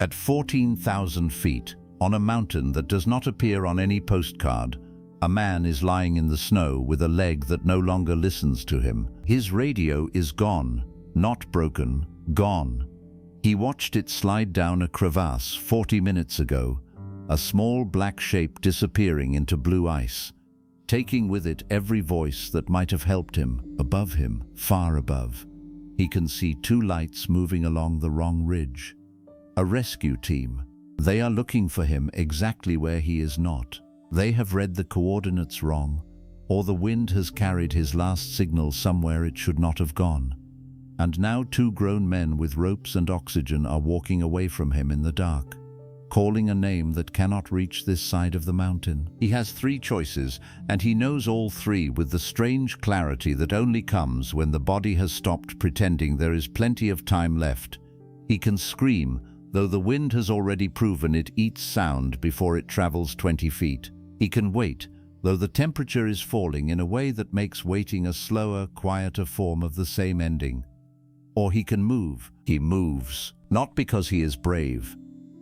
At 14,000 feet, on a mountain that does not appear on any postcard, a man is lying in the snow with a leg that no longer listens to him. His radio is gone, not broken, gone. He watched it slide down a crevasse 40 minutes ago, a small black shape disappearing into blue ice, taking with it every voice that might have helped him, above him, far above. He can see two lights moving along the wrong ridge. A rescue team. They are looking for him exactly where he is not. They have read the coordinates wrong, or the wind has carried his last signal somewhere it should not have gone. And now two grown men with ropes and oxygen are walking away from him in the dark, calling a name that cannot reach this side of the mountain. He has three choices, and he knows all three with the strange clarity that only comes when the body has stopped pretending there is plenty of time left. He can scream, though the wind has already proven it eats sound before it travels 20 feet. He can wait, though the temperature is falling in a way that makes waiting a slower, quieter form of the same ending. Or he can move. He moves, not because he is brave.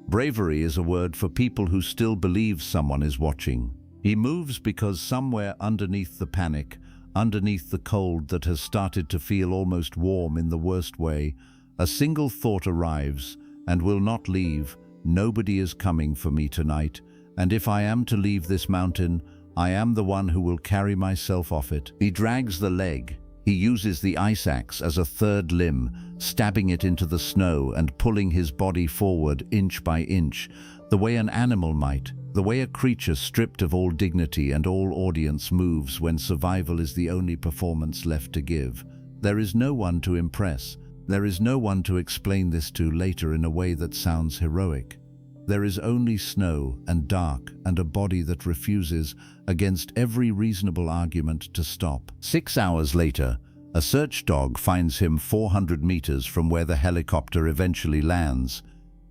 Bravery is a word for people who still believe someone is watching. He moves because somewhere underneath the panic, underneath the cold that has started to feel almost warm in the worst way, a single thought arrives and will not leave. Nobody is coming for me tonight, and if I am to leave this mountain, I am the one who will carry myself off it. He drags the leg. He uses the ice axe as a third limb, stabbing it into the snow and pulling his body forward inch by inch, the way an animal might, the way a creature stripped of all dignity and all audience moves when survival is the only performance left to give. There is no one to impress. There is no one to explain this to later in a way that sounds heroic. There is only snow and dark and a body that refuses, against every reasonable argument, to stop. 6 hours later, a search dog finds him 400 meters from where the helicopter eventually lands.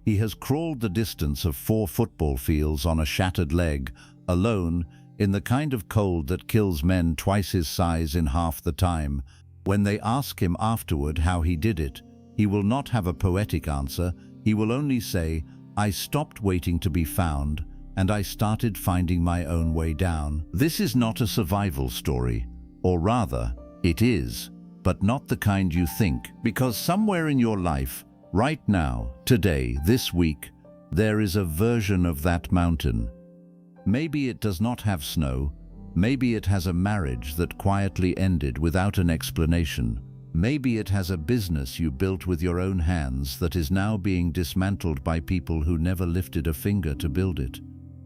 He has crawled the distance of 4 football fields on a shattered leg, alone, in the kind of cold that kills men twice his size in half the time. When they ask him afterward how he did it, he will not have a poetic answer. He will only say, "I stopped waiting to be found, and I started finding my own way down." This is not a survival story, or rather, it is, but not the kind you think, because somewhere in your life, right now, today, this week, there is a version of that mountain. Maybe it does not have snow. Maybe it has a marriage that quietly ended without an explanation. Maybe it has a business you built with your own hands that is now being dismantled by people who never lifted a finger to build it.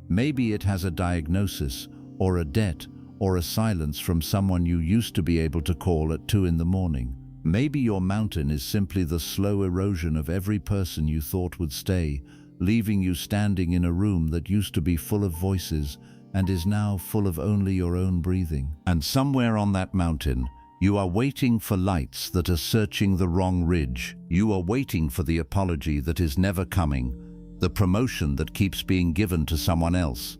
Maybe it has a diagnosis, or a debt, or a silence from someone you used to be able to call at 2 in the morning. Maybe your mountain is simply the slow erosion of every person you thought would stay, leaving you standing in a room that used to be full of voices and is now full of only your own breathing. And somewhere on that mountain, you are waiting for lights that are searching the wrong ridge. You are waiting for the apology that is never coming, the promotion that keeps being given to someone else,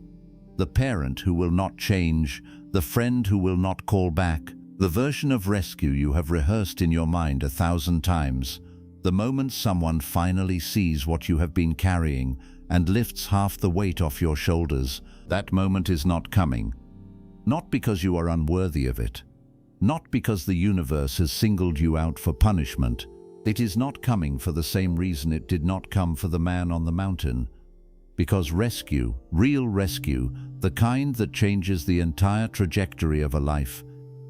the parent who will not change, the friend who will not call back, the version of rescue you have rehearsed in your mind 1,000 times, the moment someone finally sees what you have been carrying and lifts half the weight off your shoulders. That moment is not coming. Not because you are unworthy of it. Not because the universe has singled you out for punishment. It is not coming for the same reason it did not come for the man on the mountain. Because rescue, real rescue, the kind that changes the entire trajectory of a life,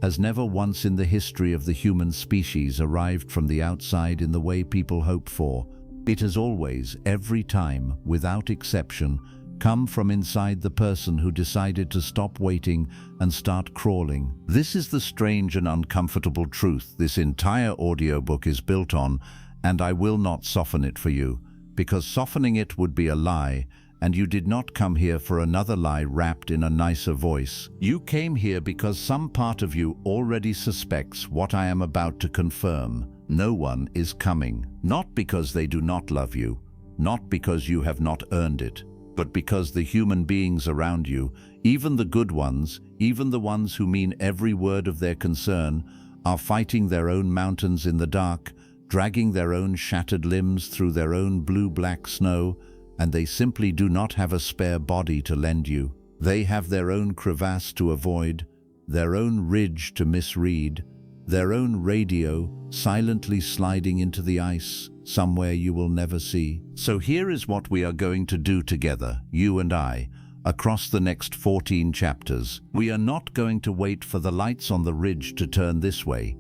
has never once in the history of the human species arrived from the outside in the way people hope for. It has always, every time, without exception, come from inside the person who decided to stop waiting and start crawling. This is the strange and uncomfortable truth this entire audiobook is built on, and I will not soften it for you, because softening it would be a lie, and you did not come here for another lie wrapped in a nicer voice. You came here because some part of you already suspects what I am about to confirm. No one is coming. Not because they do not love you, not because you have not earned it, but because the human beings around you, even the good ones, even the ones who mean every word of their concern, are fighting their own mountains in the dark, dragging their own shattered limbs through their own blue-black snow, and they simply do not have a spare body to lend you. They have their own crevasse to avoid, their own ridge to misread, their own radio silently sliding into the ice somewhere you will never see. So here is what we are going to do together, you and I, across the next 14 chapters. We are not going to wait for the lights on the ridge to turn this way.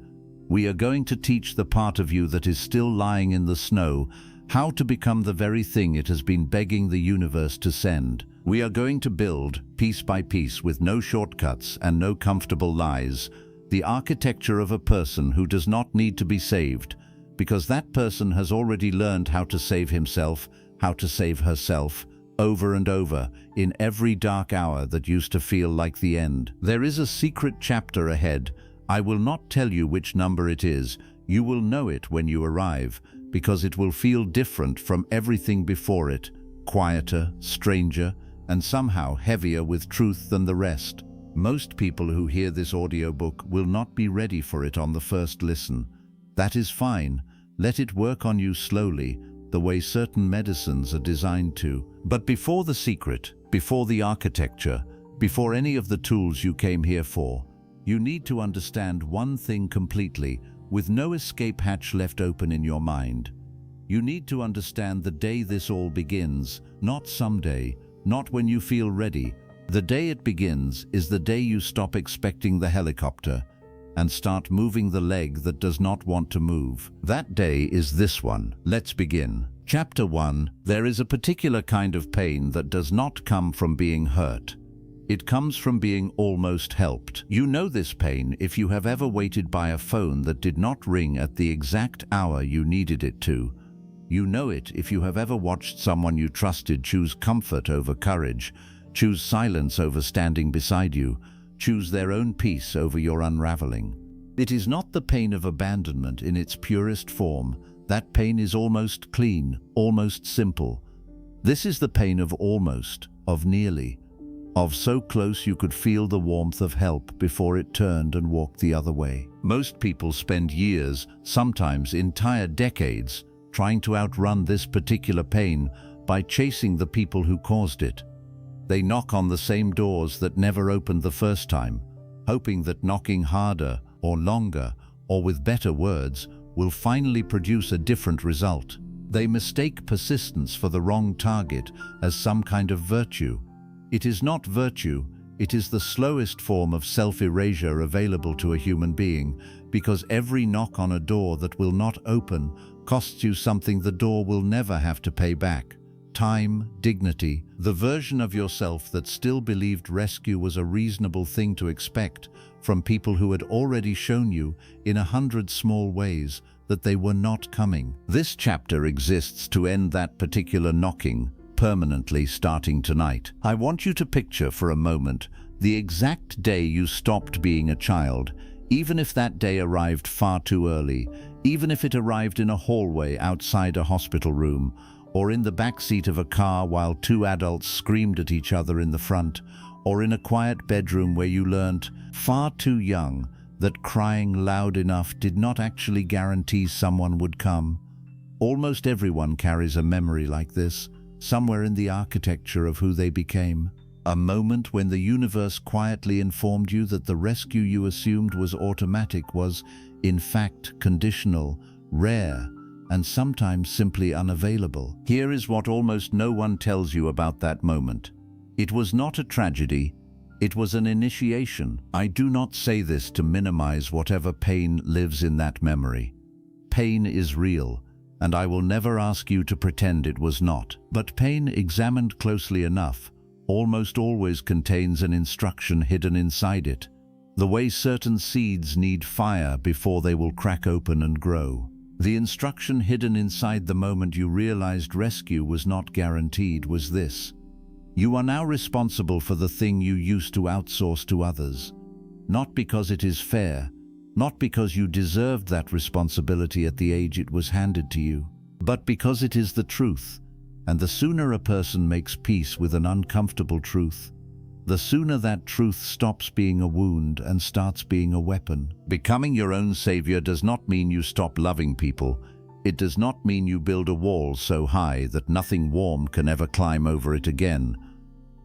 We are going to teach the part of you that is still lying in the snow how to become the very thing it has been begging the universe to send. We are going to build, piece by piece, with no shortcuts and no comfortable lies, the architecture of a person who does not need to be saved, because that person has already learned how to save himself, how to save herself, over and over, in every dark hour that used to feel like the end. There is a secret chapter ahead. I will not tell you which number it is. You will know it when you arrive, because it will feel different from everything before it, quieter, stranger, and somehow heavier with truth than the rest. Most people who hear this audiobook will not be ready for it on the first listen. That is fine. Let it work on you slowly, the way certain medicines are designed to. But before the secret, before the architecture, before any of the tools you came here for, you need to understand one thing completely, with no escape hatch left open in your mind. You need to understand the day this all begins, not someday, not when you feel ready. The day it begins is the day you stop expecting the helicopter and start moving the leg that does not want to move. That day is this one. Let's begin. Chapter 1. There is a particular kind of pain that does not come from being hurt. It comes from being almost helped. You know this pain if you have ever waited by a phone that did not ring at the exact hour you needed it to. You know it if you have ever watched someone you trusted choose comfort over courage, choose silence over standing beside you, choose their own peace over your unraveling. It is not the pain of abandonment in its purest form. That pain is almost clean, almost simple. This is the pain of almost, of nearly, of so close you could feel the warmth of help before it turned and walked the other way. Most people spend years, sometimes entire decades, trying to outrun this particular pain by chasing the people who caused it. They knock on the same doors that never opened the first time, hoping that knocking harder or longer or with better words will finally produce a different result. They mistake persistence for the wrong target as some kind of virtue. It is not virtue, it is the slowest form of self-erasure available to a human being, because every knock on a door that will not open costs you something the door will never have to pay back. Time, dignity, the version of yourself that still believed rescue was a reasonable thing to expect from people who had already shown you in 100 small ways that they were not coming. This chapter exists to end that particular knocking, permanently starting tonight. I want you to picture for a moment the exact day you stopped being a child, even if that day arrived far too early, even if it arrived in a hallway outside a hospital room, or in the back seat of a car while two adults screamed at each other in the front, or in a quiet bedroom where you learnt, far too young, that crying loud enough did not actually guarantee someone would come. Almost everyone carries a memory like this, somewhere in the architecture of who they became. A moment when the universe quietly informed you that the rescue you assumed was automatic was, in fact, conditional, rare, and sometimes simply unavailable. Here is what almost no one tells you about that moment. It was not a tragedy, it was an initiation. I do not say this to minimize whatever pain lives in that memory. Pain is real, and I will never ask you to pretend it was not. But pain, examined closely enough, almost always contains an instruction hidden inside it. The way certain seeds need fire before they will crack open and grow. The instruction hidden inside the moment you realized rescue was not guaranteed was this: you are now responsible for the thing you used to outsource to others. Not because it is fair, not because you deserved that responsibility at the age it was handed to you, but because it is the truth. And the sooner a person makes peace with an uncomfortable truth, the sooner that truth stops being a wound and starts being a weapon. Becoming your own savior does not mean you stop loving people. It does not mean you build a wall so high that nothing warm can ever climb over it again.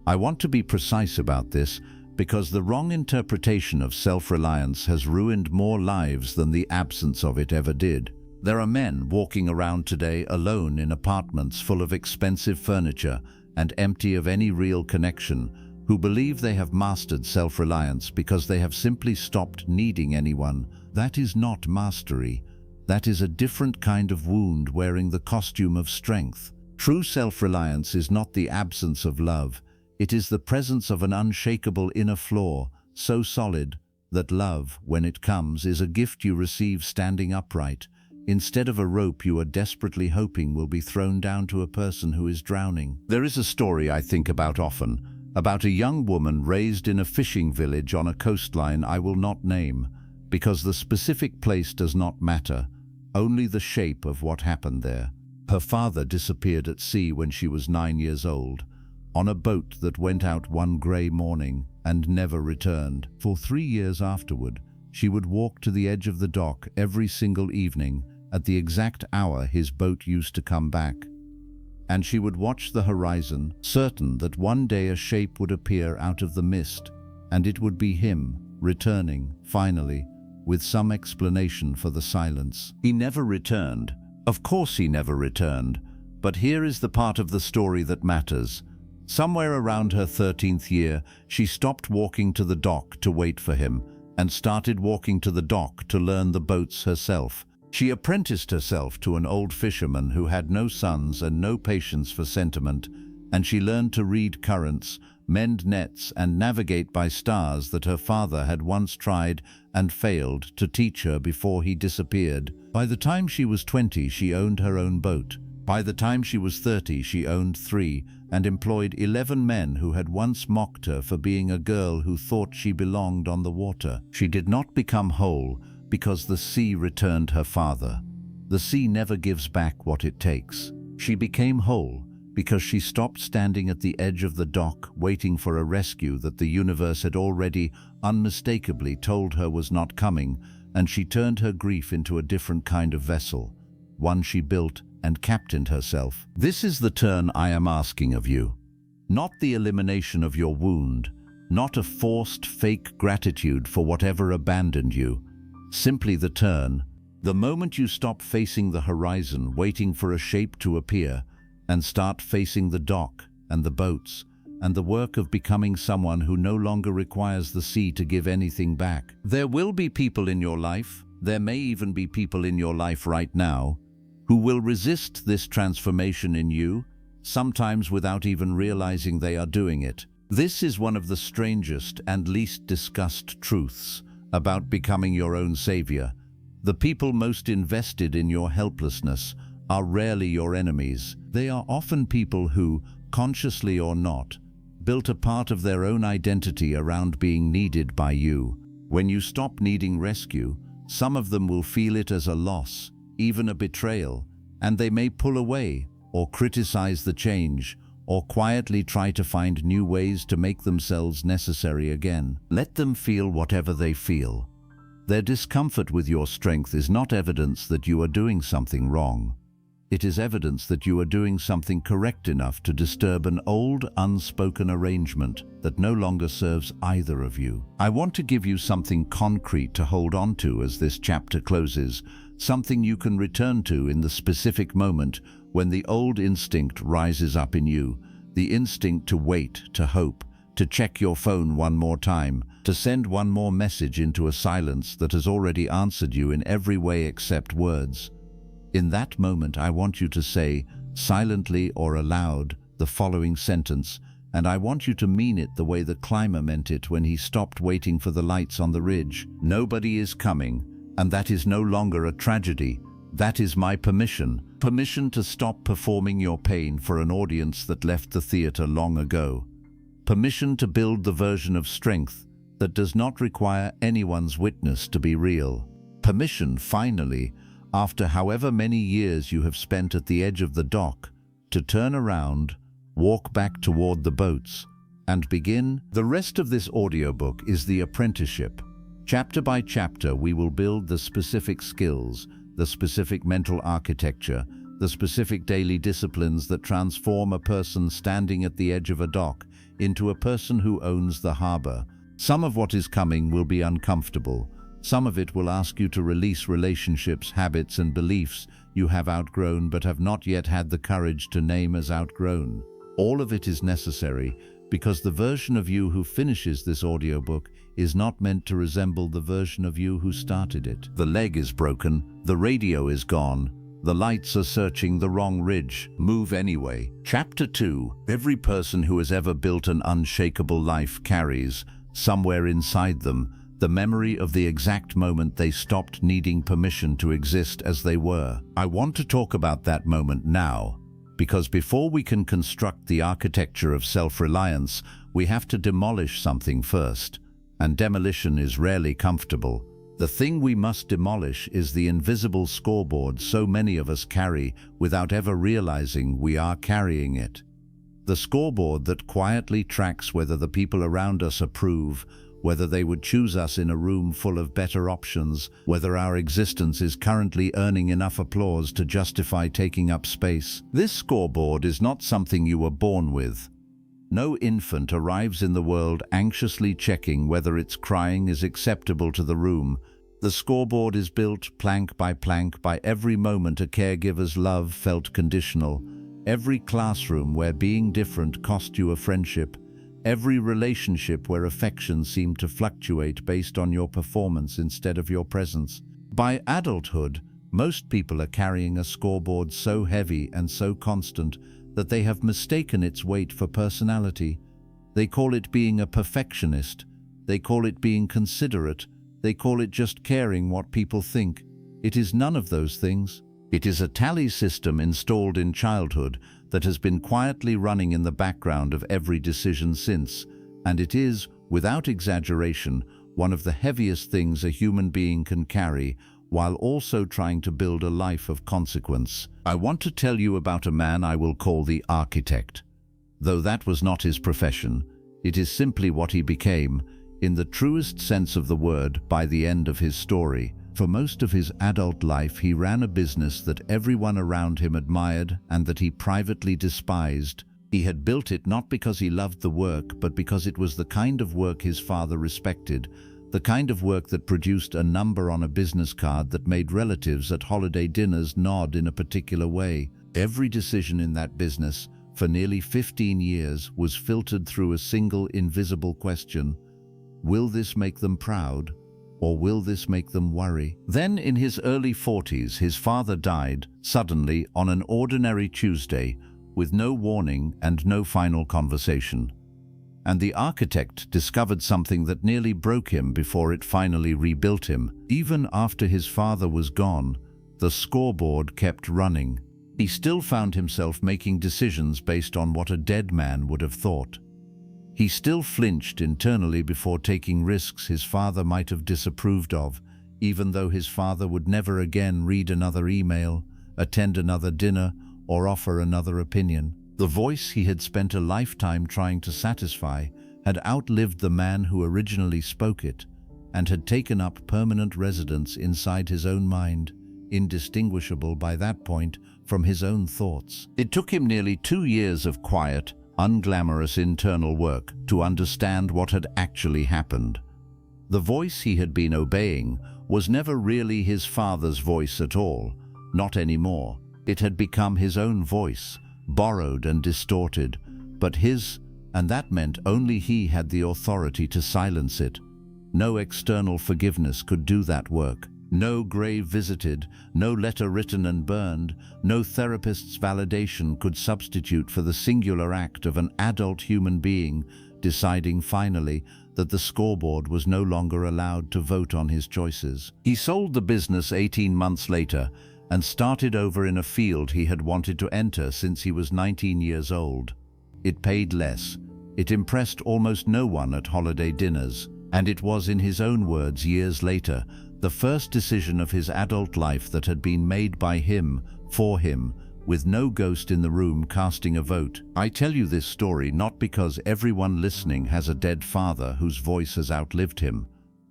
I want to be precise about this because the wrong interpretation of self-reliance has ruined more lives than the absence of it ever did. There are men walking around today alone in apartments full of expensive furniture and empty of any real connection, who believe they have mastered self-reliance because they have simply stopped needing anyone. That is not mastery. That is a different kind of wound wearing the costume of strength. True self-reliance is not the absence of love. It is the presence of an unshakable inner floor, so solid that love, when it comes, is a gift you receive standing upright, instead of a rope you are desperately hoping will be thrown down to a person who is drowning. There is a story I think about often, about a young woman raised in a fishing village on a coastline I will not name, because the specific place does not matter, only the shape of what happened there. Her father disappeared at sea when she was 9 years old, on a boat that went out one grey morning and never returned. For 3 years afterward, she would walk to the edge of the dock every single evening at the exact hour his boat used to come back. And she would watch the horizon, certain that one day a shape would appear out of the mist, and it would be him, returning, finally, with some explanation for the silence. He never returned. Of course he never returned. But here is the part of the story that matters. Somewhere around her 13th year, she stopped walking to the dock to wait for him, and started walking to the dock to learn the boats herself. She apprenticed herself to an old fisherman who had no sons and no patience for sentiment, and she learned to read currents, mend nets, and navigate by stars that her father had once tried and failed to teach her before he disappeared. By the time she was 20, she owned her own boat. By the time she was 30, she owned 3 and employed 11 men who had once mocked her for being a girl who thought she belonged on the water. She did not become whole because the sea returned her father. The sea never gives back what it takes. She became whole because she stopped standing at the edge of the dock waiting for a rescue that the universe had already unmistakably told her was not coming, and she turned her grief into a different kind of vessel, one she built and captained herself. This is the turn I am asking of you. Not the elimination of your wound, not a forced fake gratitude for whatever abandoned you. Simply the turn, the moment you stop facing the horizon waiting for a shape to appear and start facing the dock and the boats and the work of becoming someone who no longer requires the sea to give anything back. There will be people in your life, there may even be people in your life right now, who will resist this transformation in you, sometimes without even realizing they are doing it. This is one of the strangest and least discussed truths about becoming your own savior. The people most invested in your helplessness are rarely your enemies. They are often people who, consciously or not, built a part of their own identity around being needed by you. When you stop needing rescue, some of them will feel it as a loss, even a betrayal, and they may pull away or criticize the change or quietly try to find new ways to make themselves necessary again. Let them feel whatever they feel. Their discomfort with your strength is not evidence that you are doing something wrong. It is evidence that you are doing something correct enough to disturb an old, unspoken arrangement that no longer serves either of you. I want to give you something concrete to hold on to as this chapter closes, something you can return to in the specific moment when the old instinct rises up in you, the instinct to wait, to hope, to check your phone one more time, to send one more message into a silence that has already answered you in every way except words. In that moment, I want you to say, silently or aloud, the following sentence, and I want you to mean it the way the climber meant it when he stopped waiting for the lights on the ridge. Nobody is coming, and that is no longer a tragedy. That is my permission. Permission to stop performing your pain for an audience that left the theater long ago. Permission to build the version of strength that does not require anyone's witness to be real. Permission, finally, after however many years you have spent at the edge of the dock, to turn around, walk back toward the boats, and begin. The rest of this audiobook is the apprenticeship. Chapter by chapter, we will build the specific skills, the specific mental architecture, the specific daily disciplines that transform a person standing at the edge of a dock into a person who owns the harbor. Some of what is coming will be uncomfortable. Some of it will ask you to release relationships, habits, and beliefs you have outgrown but have not yet had the courage to name as outgrown. All of it is necessary because the version of you who finishes this audiobook is not meant to resemble the version of you who started it. The leg is broken, the radio is gone, the lights are searching the wrong ridge. Move anyway. Chapter 2. Every person who has ever built an unshakable life carries, somewhere inside them, the memory of the exact moment they stopped needing permission to exist as they were. I want to talk about that moment now, because before we can construct the architecture of self-reliance, we have to demolish something first, and demolition is rarely comfortable. The thing we must demolish is the invisible scoreboard so many of us carry without ever realizing we are carrying it. The scoreboard that quietly tracks whether the people around us approve, whether they would choose us in a room full of better options, whether our existence is currently earning enough applause to justify taking up space. This scoreboard is not something you were born with. No infant arrives in the world anxiously checking whether its crying is acceptable to the room. The scoreboard is built plank by every moment a caregiver's love felt conditional, every classroom where being different cost you a friendship, every relationship where affection seemed to fluctuate based on your performance instead of your presence. By adulthood, most people are carrying a scoreboard so heavy and so constant that they have mistaken its weight for personality. They call it being a perfectionist. They call it being considerate. They call it just caring what people think. It is none of those things. It is a tally system installed in childhood that has been quietly running in the background of every decision since, and it is, without exaggeration, one of the heaviest things a human being can carry, while also trying to build a life of consequence. I want to tell you about a man I will call the architect. Though that was not his profession, it is simply what he became, in the truest sense of the word, by the end of his story. For most of his adult life, he ran a business that everyone around him admired and that he privately despised. He had built it not because he loved the work, but because it was the kind of work his father respected, the kind of work that produced a number on a business card that made relatives at holiday dinners nod in a particular way. Every decision in that business, for nearly 15 years, was filtered through a single invisible question: will this make them proud, or will this make them worry? Then, in his early 40s, his father died, suddenly, on an ordinary Tuesday, with no warning and no final conversation. And the architect discovered something that nearly broke him before it finally rebuilt him. Even after his father was gone, the scoreboard kept running. He still found himself making decisions based on what a dead man would have thought. He still flinched internally before taking risks his father might have disapproved of, even though his father would never again read another email, attend another dinner, or offer another opinion. The voice he had spent a lifetime trying to satisfy had outlived the man who originally spoke it, and had taken up permanent residence inside his own mind, indistinguishable by that point from his own thoughts. It took him nearly 2 years of quiet, unglamorous internal work to understand what had actually happened. The voice he had been obeying was never really his father's voice at all, not anymore. It had become his own voice, borrowed and distorted, but his, and that meant only he had the authority to silence it. No external forgiveness could do that work. No grave visited, no letter written and burned, no therapist's validation could substitute for the singular act of an adult human being deciding finally that the scoreboard was no longer allowed to vote on his choices. He sold the business 18 months later and started over in a field he had wanted to enter since he was 19 years old. It paid less. It impressed almost no one at holiday dinners, and it was, in his own words years later, the first decision of his adult life that had been made by him, for him, with no ghost in the room casting a vote. I tell you this story not because everyone listening has a dead father whose voice has outlived him,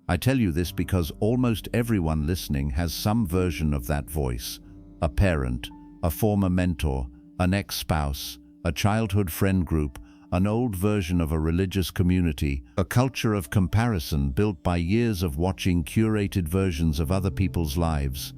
I tell you this because almost everyone listening has some version of that voice. A parent, a former mentor, an ex-spouse, a childhood friend group, an old version of a religious community, a culture of comparison built by years of watching curated versions of other people's lives.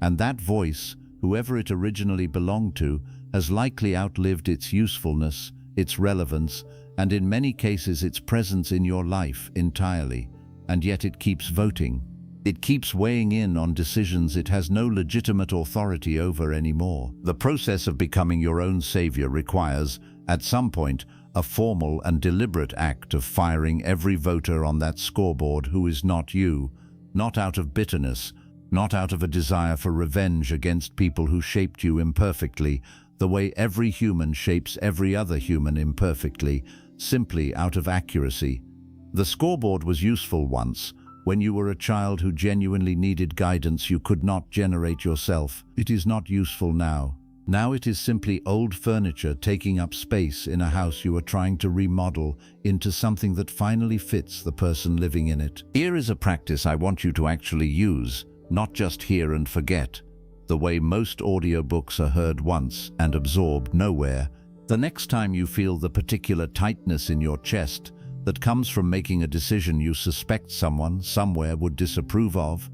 And that voice, whoever it originally belonged to, has likely outlived its usefulness, its relevance, and in many cases its presence in your life entirely. And yet it keeps voting. It keeps weighing in on decisions it has no legitimate authority over anymore. The process of becoming your own savior requires, at some point, a formal and deliberate act of firing every voter on that scoreboard who is not you, not out of bitterness, not out of a desire for revenge against people who shaped you imperfectly, the way every human shapes every other human imperfectly, simply out of accuracy. The scoreboard was useful once, when you were a child who genuinely needed guidance you could not generate yourself. It is not useful now. Now it is simply old furniture taking up space in a house you are trying to remodel into something that finally fits the person living in it. Here is a practice I want you to actually use, not just hear and forget. The way most audiobooks are heard once and absorbed nowhere. The next time you feel the particular tightness in your chest that comes from making a decision you suspect someone somewhere would disapprove of,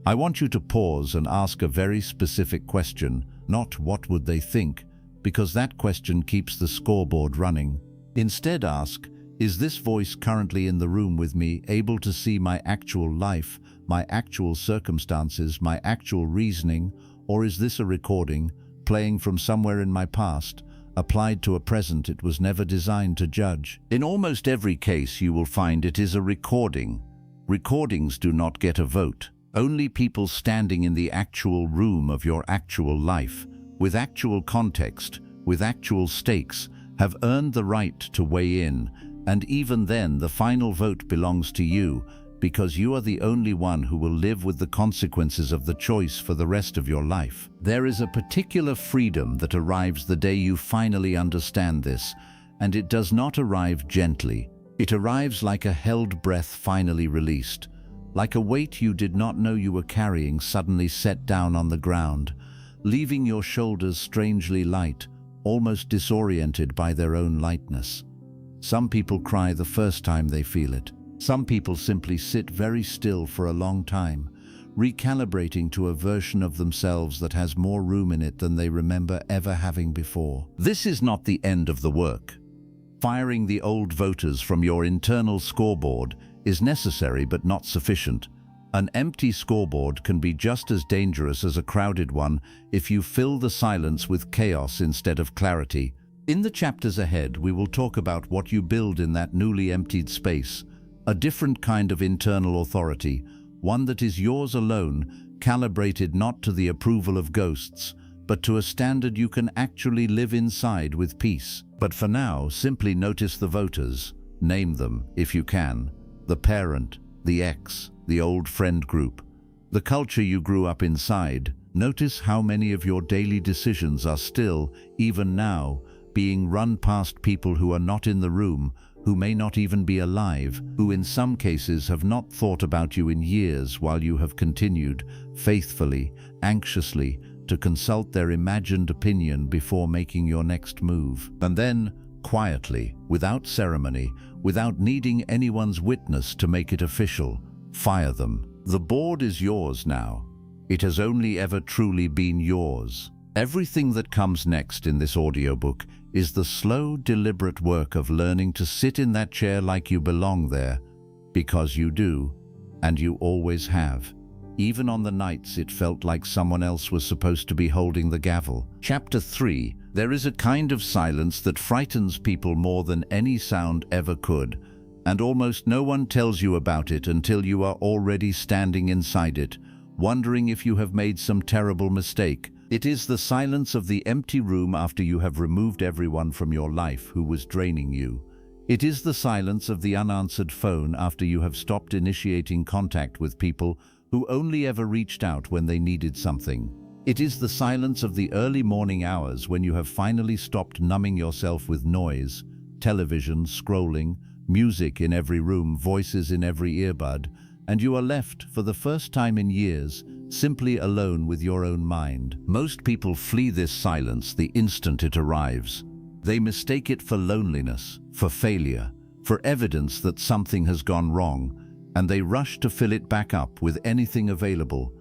I want you to pause and ask a very specific question, not what would they think, because that question keeps the scoreboard running. Instead ask, is this voice currently in the room with me, able to see my actual life, my actual circumstances, my actual reasoning, or is this a recording, playing from somewhere in my past, applied to a present it was never designed to judge? In almost every case you will find it is a recording. Recordings do not get a vote. Only people standing in the actual room of your actual life, with actual context, with actual stakes, have earned the right to weigh in, and even then the final vote belongs to you, because you are the only one who will live with the consequences of the choice for the rest of your life. There is a particular freedom that arrives the day you finally understand this, and it does not arrive gently. It arrives like a held breath finally released, like a weight you did not know you were carrying suddenly set down on the ground, leaving your shoulders strangely light, almost disoriented by their own lightness. Some people cry the first time they feel it. Some people simply sit very still for a long time, recalibrating to a version of themselves that has more room in it than they remember ever having before. This is not the end of the work. Firing the old voters from your internal scoreboard is necessary but not sufficient. An empty scoreboard can be just as dangerous as a crowded one if you fill the silence with chaos instead of clarity. In the chapters ahead, we will talk about what you build in that newly emptied space, a different kind of internal authority, one that is yours alone, calibrated not to the approval of ghosts, but to a standard you can actually live inside with peace. But for now, simply notice the voters. Name them, if you can. The parent, the ex, the old friend group, the culture you grew up inside. Notice how many of your daily decisions are still, even now, being run past people who are not in the room, who may not even be alive, who in some cases have not thought about you in years while you have continued, faithfully, anxiously, to consult their imagined opinion before making your next move. And then, quietly, without ceremony, without needing anyone's witness to make it official, fire them. The board is yours now. It has only ever truly been yours. Everything that comes next in this audiobook is the slow, deliberate work of learning to sit in that chair like you belong there, because you do, and you always have. Even on the nights it felt like someone else was supposed to be holding the gavel. Chapter 3. There is a kind of silence that frightens people more than any sound ever could, and almost no one tells you about it until you are already standing inside it, wondering if you have made some terrible mistake. It is the silence of the empty room after you have removed everyone from your life who was draining you. It is the silence of the unanswered phone after you have stopped initiating contact with people who only ever reached out when they needed something. It is the silence of the early morning hours when you have finally stopped numbing yourself with noise, television, scrolling, music in every room, voices in every earbud, and you are left, for the first time in years, simply alone with your own mind. Most people flee this silence the instant it arrives. They mistake it for loneliness, for failure, for evidence that something has gone wrong, and they rush to fill it back up with anything available.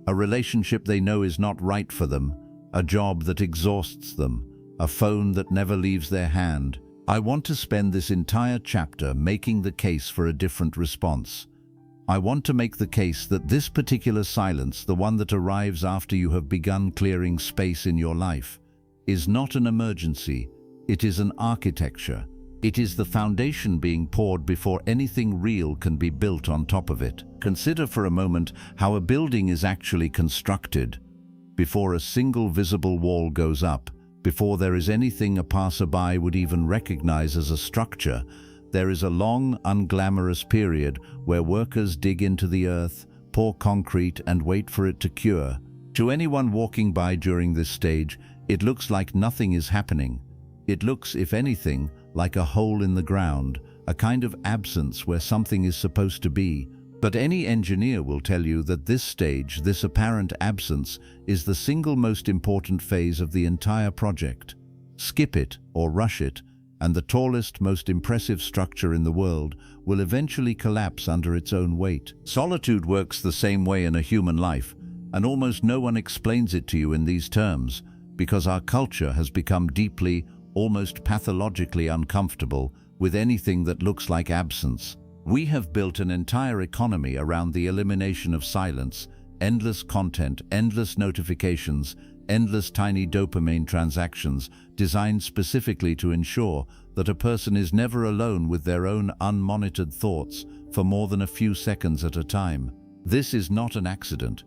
A relationship they know is not right for them, a job that exhausts them, a phone that never leaves their hand. I want to spend this entire chapter making the case for a different response. I want to make the case that this particular silence, the one that arrives after you have begun clearing space in your life, is not an emergency. It is an architecture. It is the foundation being poured before anything real can be built on top of it. Consider for a moment how a building is actually constructed. Before a single visible wall goes up, before there is anything a passerby would even recognize as a structure, there is a long, unglamorous period where workers dig into the earth, pour concrete, and wait for it to cure. To anyone walking by during this stage, it looks like nothing is happening. It looks, if anything, like a hole in the ground, a kind of absence where something is supposed to be. But any engineer will tell you that this stage, this apparent absence, is the single most important phase of the entire project. Skip it or rush it, and the tallest, most impressive structure in the world will eventually collapse under its own weight. Solitude works the same way in a human life, and almost no one explains it to you in these terms, because our culture has become deeply, almost pathologically uncomfortable with anything that looks like absence. We have built an entire economy around the elimination of silence, endless content, endless notifications, endless tiny dopamine transactions designed specifically to ensure that a person is never alone with their own unmonitored thoughts for more than a few seconds at a time. This is not an accident.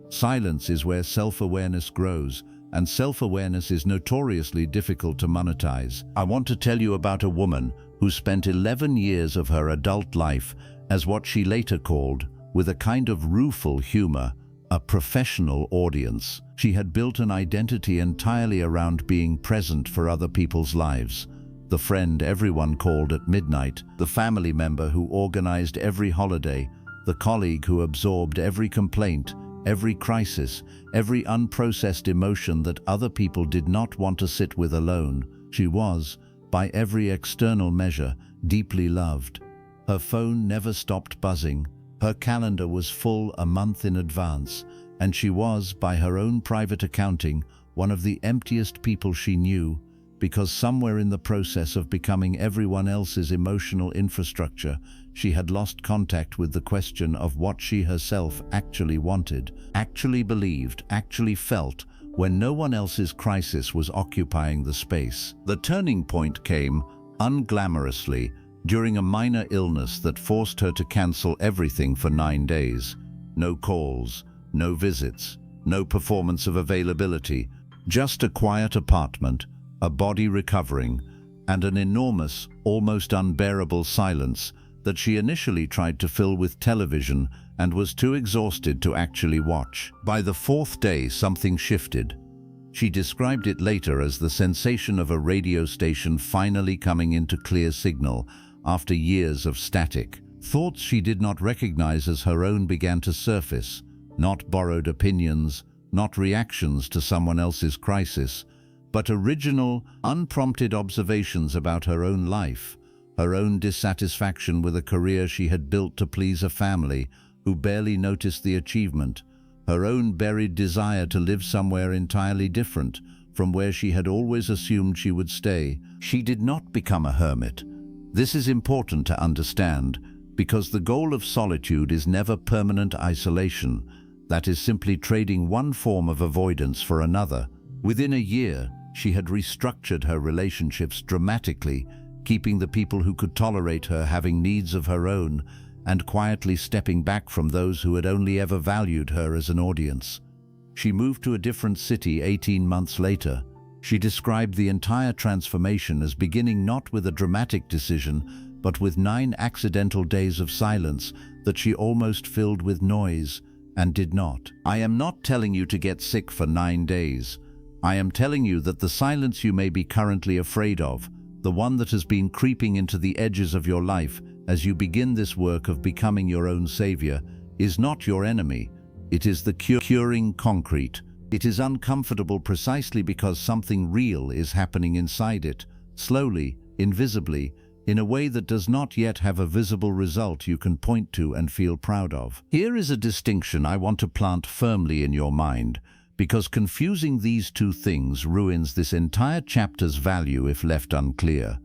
Silence is where self-awareness grows, and self-awareness is notoriously difficult to monetize. I want to tell you about a woman who spent 11 years of her adult life as what she later called, with a kind of rueful humor, a professional audience. She had built an identity entirely around being present for other people's lives. The friend everyone called at midnight, the family member who organized every holiday, the colleague who absorbed every complaint, every crisis, every unprocessed emotion that other people did not want to sit with alone. She was, by every external measure, deeply loved. Her phone never stopped buzzing. Her calendar was full a month in advance, and she was, by her own private accounting, one of the emptiest people she knew, because somewhere in the process of becoming everyone else's emotional infrastructure, she had lost contact with the question of what she herself actually wanted, actually believed, actually felt, when no one else's crisis was occupying the space. The turning point came, unglamorously, during a minor illness that forced her to cancel everything for 9 days. No calls, no visits, no performance of availability, just a quiet apartment, a body recovering, and an enormous, almost unbearable silence that she initially tried to fill with television and was too exhausted to actually watch. By the 4th day, something shifted. She described it later as the sensation of a radio station finally coming into clear signal after years of static. Thoughts she did not recognize as her own began to surface, not borrowed opinions, not reactions to someone else's crisis, but original, unprompted observations about her own life, her own dissatisfaction with a career she had built to please a family who barely noticed the achievement, her own buried desire to live somewhere entirely different from where she had always assumed she would stay. She did not become a hermit. This is important to understand, because the goal of solitude is never permanent isolation. That is simply trading one form of avoidance for another. Within a year, she had restructured her relationships dramatically, keeping the people who could tolerate her having needs of her own, and quietly stepping back from those who had only ever valued her as an audience. She moved to a different city 18 months later. She described the entire transformation as beginning not with a dramatic decision, but with 9 accidental days of silence that she almost filled with noise, and did not. I am not telling you to get sick for 9 days. I am telling you that the silence you may be currently afraid of, the one that has been creeping into the edges of your life as you begin this work of becoming your own savior, is not your enemy. It is the curing concrete. It is uncomfortable precisely because something real is happening inside it, slowly, invisibly, in a way that does not yet have a visible result you can point to and feel proud of. Here is a distinction I want to plant firmly in your mind, because confusing these two things ruins this entire chapter's value if left unclear.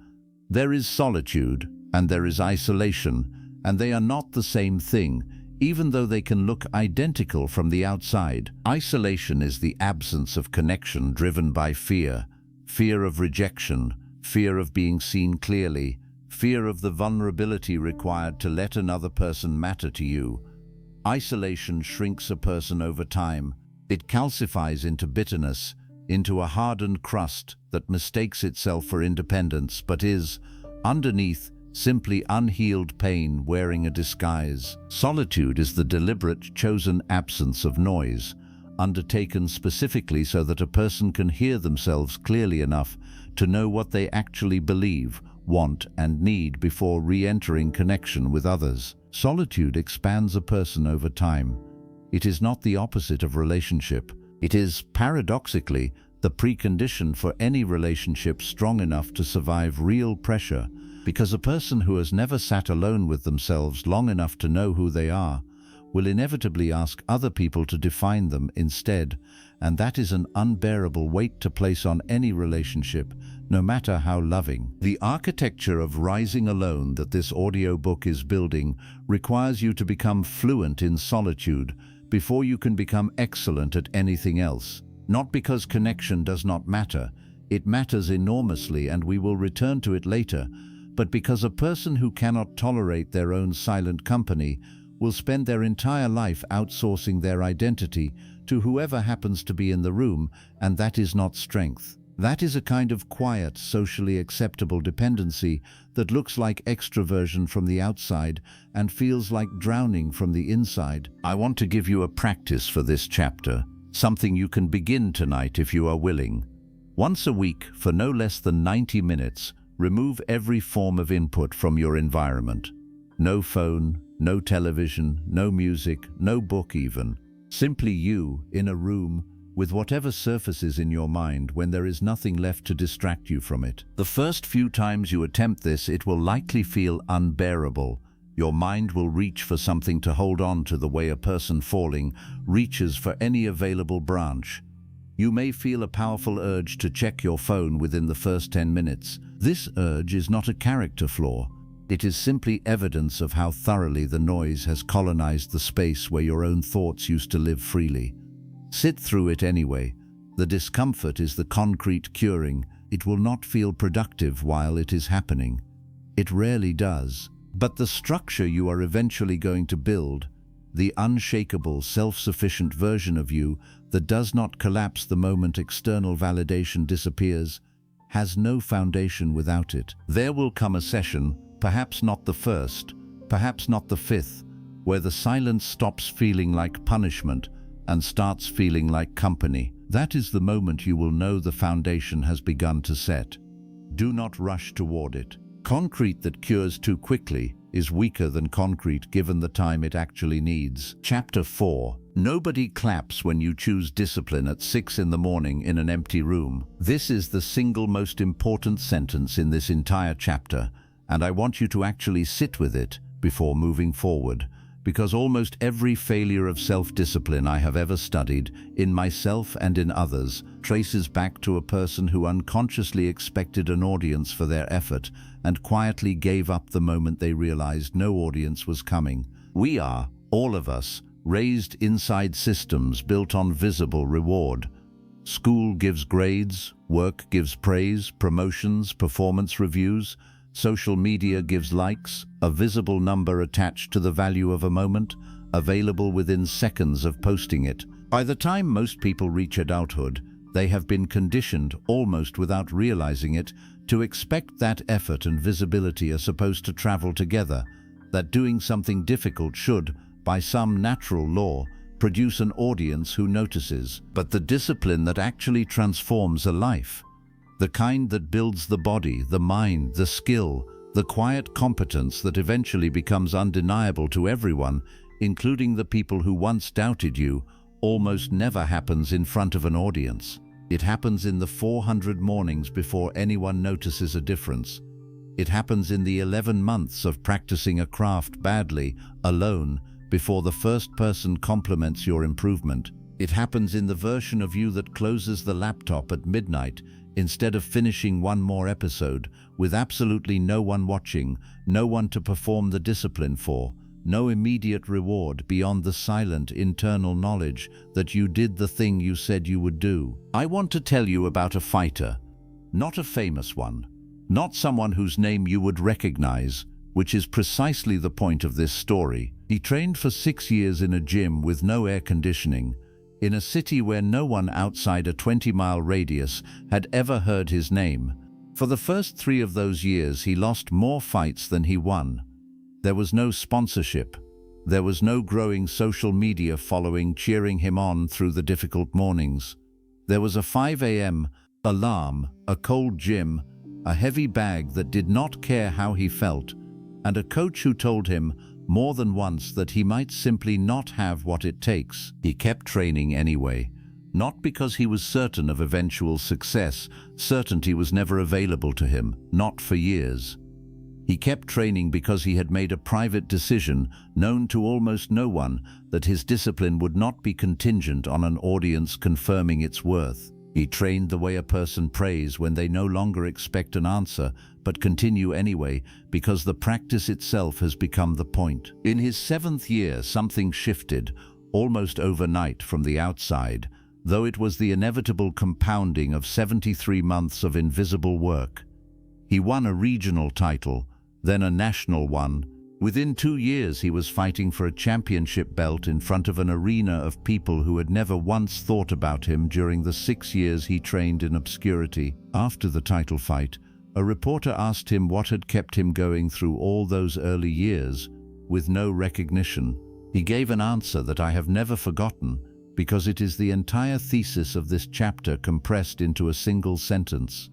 There is solitude, and there is isolation, and they are not the same thing, even though they can look identical from the outside. Isolation is the absence of connection driven by fear, fear of rejection, fear of being seen clearly, fear of the vulnerability required to let another person matter to you. Isolation shrinks a person over time. It calcifies into bitterness, into a hardened crust that mistakes itself for independence but is, underneath, simply unhealed pain wearing a disguise. Solitude is the deliberate, chosen absence of noise, undertaken specifically so that a person can hear themselves clearly enough to know what they actually believe, want, and need before re-entering connection with others. Solitude expands a person over time. It is not the opposite of relationship. It is, paradoxically, the precondition for any relationship strong enough to survive real pressure, because a person who has never sat alone with themselves long enough to know who they are will inevitably ask other people to define them instead, and that is an unbearable weight to place on any relationship, no matter how loving. The architecture of rising alone that this audiobook is building requires you to become fluent in solitude before you can become excellent at anything else. Not because connection does not matter, it matters enormously and we will return to it later, but because a person who cannot tolerate their own silent company will spend their entire life outsourcing their identity to whoever happens to be in the room, and that is not strength. That is a kind of quiet, socially acceptable dependency that looks like extroversion from the outside and feels like drowning from the inside. I want to give you a practice for this chapter, something you can begin tonight if you are willing. Once a week, for no less than 90 minutes, remove every form of input from your environment. No phone, no television, no music, no book even. Simply you, in a room, with whatever surfaces in your mind when there is nothing left to distract you from it. The first few times you attempt this, it will likely feel unbearable. Your mind will reach for something to hold on to the way a person falling reaches for any available branch. You may feel a powerful urge to check your phone within the first 10 minutes. This urge is not a character flaw. It is simply evidence of how thoroughly the noise has colonized the space where your own thoughts used to live freely. Sit through it anyway. The discomfort is the concrete curing. It will not feel productive while it is happening. It rarely does. But the structure you are eventually going to build, the unshakable, self-sufficient version of you that does not collapse the moment external validation disappears, has no foundation without it. There will come a session, perhaps not the first, perhaps not the fifth, where the silence stops feeling like punishment and starts feeling like company. That is the moment you will know the foundation has begun to set. Do not rush toward it. Concrete that cures too quickly is weaker than concrete given the time it actually needs. Chapter 4. Nobody claps when you choose discipline at 6 in the morning in an empty room. This is the single most important sentence in this entire chapter, and I want you to actually sit with it before moving forward, because almost every failure of self-discipline I have ever studied, in myself and in others, traces back to a person who unconsciously expected an audience for their effort and quietly gave up the moment they realized no audience was coming. We are, all of us, raised inside systems built on visible reward. School gives grades, work gives praise, promotions, performance reviews. Social media gives likes, a visible number attached to the value of a moment, available within seconds of posting it. By the time most people reach adulthood, they have been conditioned, almost without realizing it, to expect that effort and visibility are supposed to travel together, that doing something difficult should, by some natural law, produce an audience who notices. But the discipline that actually transforms a life, the kind that builds the body, the mind, the skill, the quiet competence that eventually becomes undeniable to everyone, including the people who once doubted you, almost never happens in front of an audience. It happens in the 400 mornings before anyone notices a difference. It happens in the 11 months of practicing a craft badly, alone, before the first person compliments your improvement. It happens in the version of you that closes the laptop at midnight instead of finishing one more episode, with absolutely no one watching, no one to perform the discipline for, no immediate reward beyond the silent internal knowledge that you did the thing you said you would do. I want to tell you about a fighter, not a famous one, not someone whose name you would recognize, which is precisely the point of this story. He trained for 6 years in a gym with no air conditioning, in a city where no one outside a 20-mile radius had ever heard his name. For the first 3 of those years, he lost more fights than he won. There was no sponsorship. There was no growing social media following cheering him on through the difficult mornings. There was a 5 a.m. alarm, a cold gym, a heavy bag that did not care how he felt, and a coach who told him more than once that he might simply not have what it takes. He kept training anyway, not because he was certain of eventual success. Certainty was never available to him, not for years. He kept training because he had made a private decision, known to almost no one, that his discipline would not be contingent on an audience confirming its worth. He trained the way a person prays when they no longer expect an answer, but continue anyway, because the practice itself has become the point. In his 7th year, something shifted, almost overnight from the outside, though it was the inevitable compounding of 73 months of invisible work. He won a regional title, then a national one. Within 2 years, he was fighting for a championship belt in front of an arena of people who had never once thought about him during the 6 years he trained in obscurity. After the title fight, a reporter asked him what had kept him going through all those early years with no recognition. He gave an answer that I have never forgotten, because it is the entire thesis of this chapter compressed into a single sentence.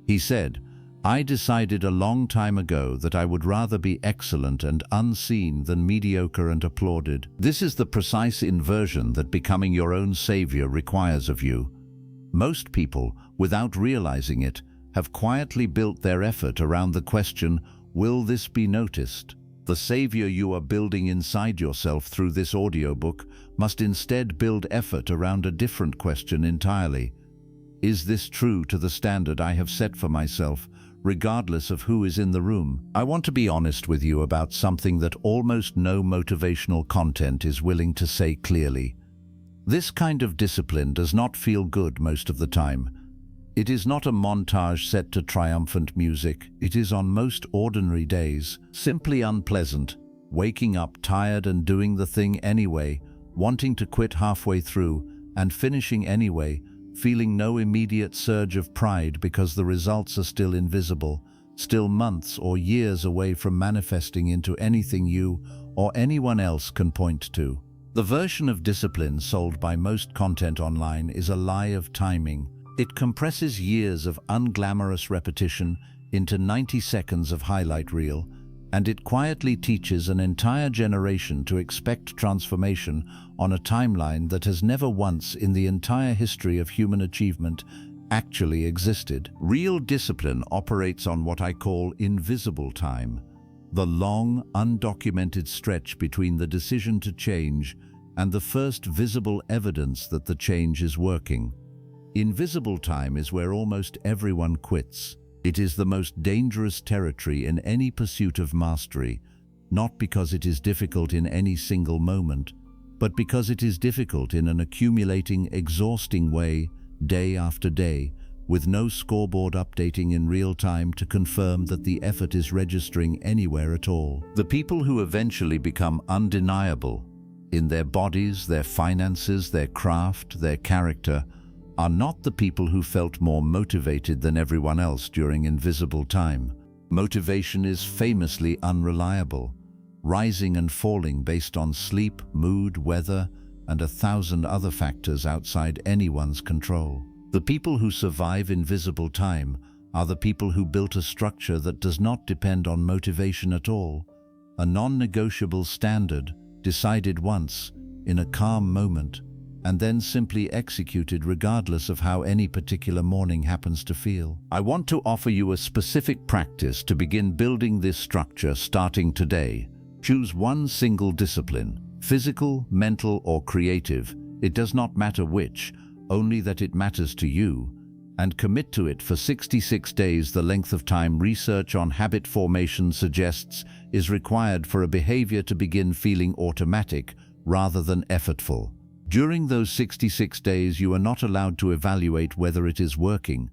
He said, "I decided a long time ago that I would rather be excellent and unseen than mediocre and applauded." This is the precise inversion that becoming your own savior requires of you. Most people, without realizing it, have quietly built their effort around the question, will this be noticed? The savior you are building inside yourself through this audiobook must instead build effort around a different question entirely. Is this true to the standard I have set for myself, regardless of who is in the room? I want to be honest with you about something that almost no motivational content is willing to say clearly. This kind of discipline does not feel good most of the time. It is not a montage set to triumphant music. It is on most ordinary days, simply unpleasant, waking up tired and doing the thing anyway, wanting to quit halfway through, and finishing anyway, feeling no immediate surge of pride because the results are still invisible, still months or years away from manifesting into anything you or anyone else can point to. The version of discipline sold by most content online is a lie of timing. It compresses years of unglamorous repetition into 90 seconds of highlight reel, and it quietly teaches an entire generation to expect transformation on a timeline that has never once in the entire history of human achievement actually existed. Real discipline operates on what I call invisible time, the long, undocumented stretch between the decision to change and the first visible evidence that the change is working. Invisible time is where almost everyone quits. It is the most dangerous territory in any pursuit of mastery, not because it is difficult in any single moment, but because it is difficult in an accumulating, exhausting way, day after day, with no scoreboard updating in real time to confirm that the effort is registering anywhere at all. The people who eventually become undeniable in their bodies, their finances, their craft, their character, are not the people who felt more motivated than everyone else during invisible time. Motivation is famously unreliable, rising and falling based on sleep, mood, weather, and 1,000 other factors outside anyone's control. The people who survive invisible time are the people who built a structure that does not depend on motivation at all, a non-negotiable standard decided once, in a calm moment, and then simply executed regardless of how any particular morning happens to feel. I want to offer you a specific practice to begin building this structure starting today. Choose one single discipline, physical, mental, or creative. It does not matter which, only that it matters to you, and commit to it for 66 days, the length of time research on habit formation suggests is required for a behavior to begin feeling automatic rather than effortful. During those 66 days, you are not allowed to evaluate whether it is working.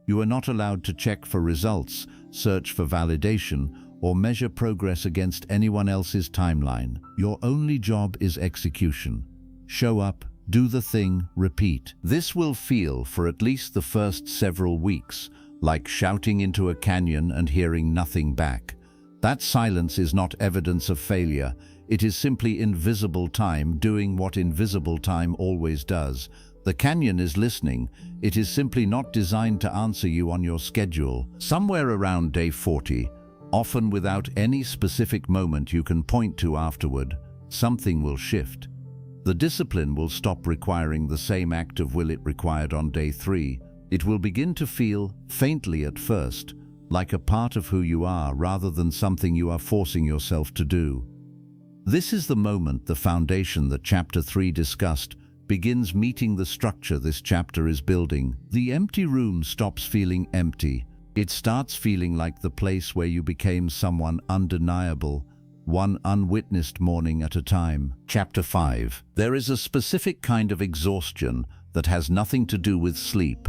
You are not allowed to check for results, search for validation, or measure progress against anyone else's timeline. Your only job is execution. Show up, do the thing, repeat. This will feel, for at least the first several weeks, like shouting into a canyon and hearing nothing back. That silence is not evidence of failure. It is simply invisible time doing what invisible time always does. The canyon is listening. It is simply not designed to answer you on your schedule. Somewhere around day 40, often without any specific moment you can point to afterward, something will shift. The discipline will stop requiring the same act of will it required on day 3. It will begin to feel, faintly at first, like a part of who you are rather than something you are forcing yourself to do. This is the moment the foundation that Chapter 3 discussed begins meeting the structure this chapter is building. The empty room stops feeling empty. It starts feeling like the place where you became someone undeniable, one unwitnessed morning at a time. Chapter 5. There is a specific kind of exhaustion that has nothing to do with sleep,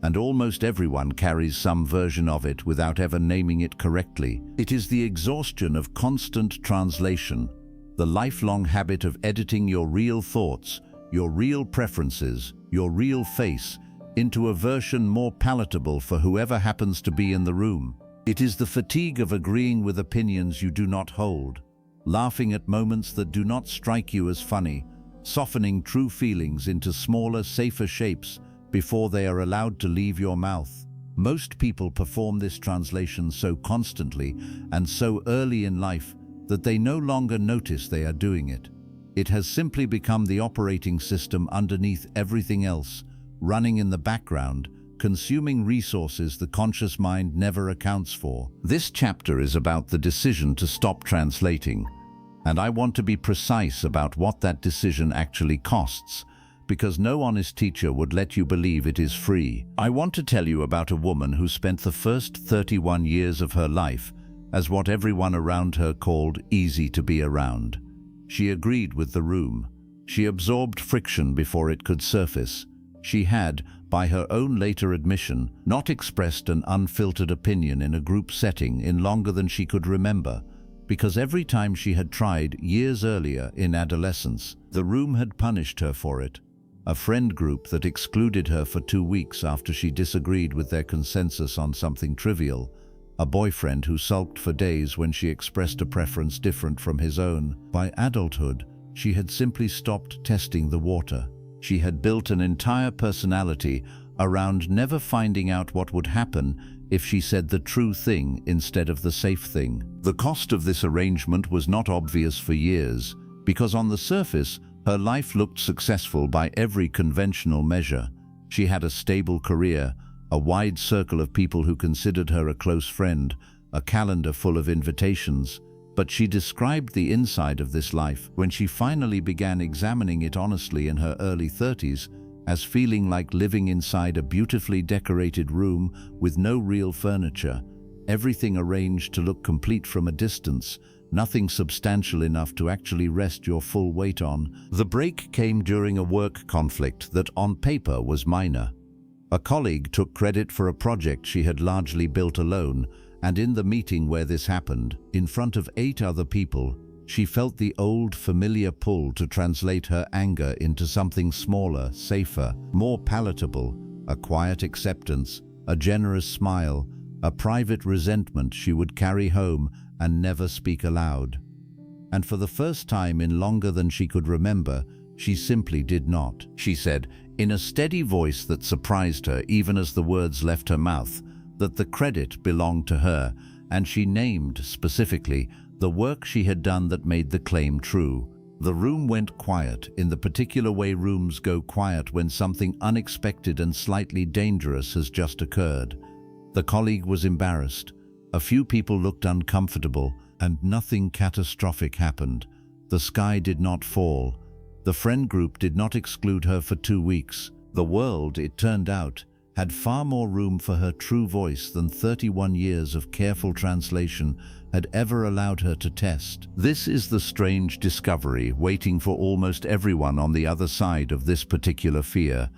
and almost everyone carries some version of it without ever naming it correctly. It is the exhaustion of constant translation, the lifelong habit of editing your real thoughts, your real preferences, your real face, into a version more palatable for whoever happens to be in the room. It is the fatigue of agreeing with opinions you do not hold, laughing at moments that do not strike you as funny, softening true feelings into smaller, safer shapes before they are allowed to leave your mouth. Most people perform this translation so constantly and so early in life that they no longer notice they are doing it. It has simply become the operating system underneath everything else, running in the background, consuming resources the conscious mind never accounts for. This chapter is about the decision to stop translating, and I want to be precise about what that decision actually costs, because no honest teacher would let you believe it is free. I want to tell you about a woman who spent the first 31 years of her life as what everyone around her called easy to be around. She agreed with the room. She absorbed friction before it could surface. She had, by her own later admission, not expressed an unfiltered opinion in a group setting in longer than she could remember, because every time she had tried years earlier in adolescence, the room had punished her for it. A friend group that excluded her for 2 weeks after she disagreed with their consensus on something trivial, a boyfriend who sulked for days when she expressed a preference different from his own. By adulthood, she had simply stopped testing the water. She had built an entire personality around never finding out what would happen if she said the true thing instead of the safe thing. The cost of this arrangement was not obvious for years, because on the surface, her life looked successful by every conventional measure. She had a stable career, a wide circle of people who considered her a close friend, a calendar full of invitations. But she described the inside of this life, when she finally began examining it honestly in her early 30s, as feeling like living inside a beautifully decorated room with no real furniture, everything arranged to look complete from a distance, nothing substantial enough to actually rest your full weight on. The break came during a work conflict that on paper was minor. A colleague took credit for a project she had largely built alone, and in the meeting where this happened, in front of 8 other people, she felt the old familiar pull to translate her anger into something smaller, safer, more palatable, a quiet acceptance, a generous smile, a private resentment she would carry home and never speak aloud. And for the first time in longer than she could remember, she simply did not. She said, in a steady voice that surprised her even as the words left her mouth, that the credit belonged to her, and she named, specifically, the work she had done that made the claim true. The room went quiet in the particular way rooms go quiet when something unexpected and slightly dangerous has just occurred. The colleague was embarrassed. A few people looked uncomfortable, and nothing catastrophic happened. The sky did not fall. The friend group did not exclude her for 2 weeks. The world, it turned out, had far more room for her true voice than 31 years of careful translation had ever allowed her to test. This is the strange discovery waiting for almost everyone on the other side of this particular fear.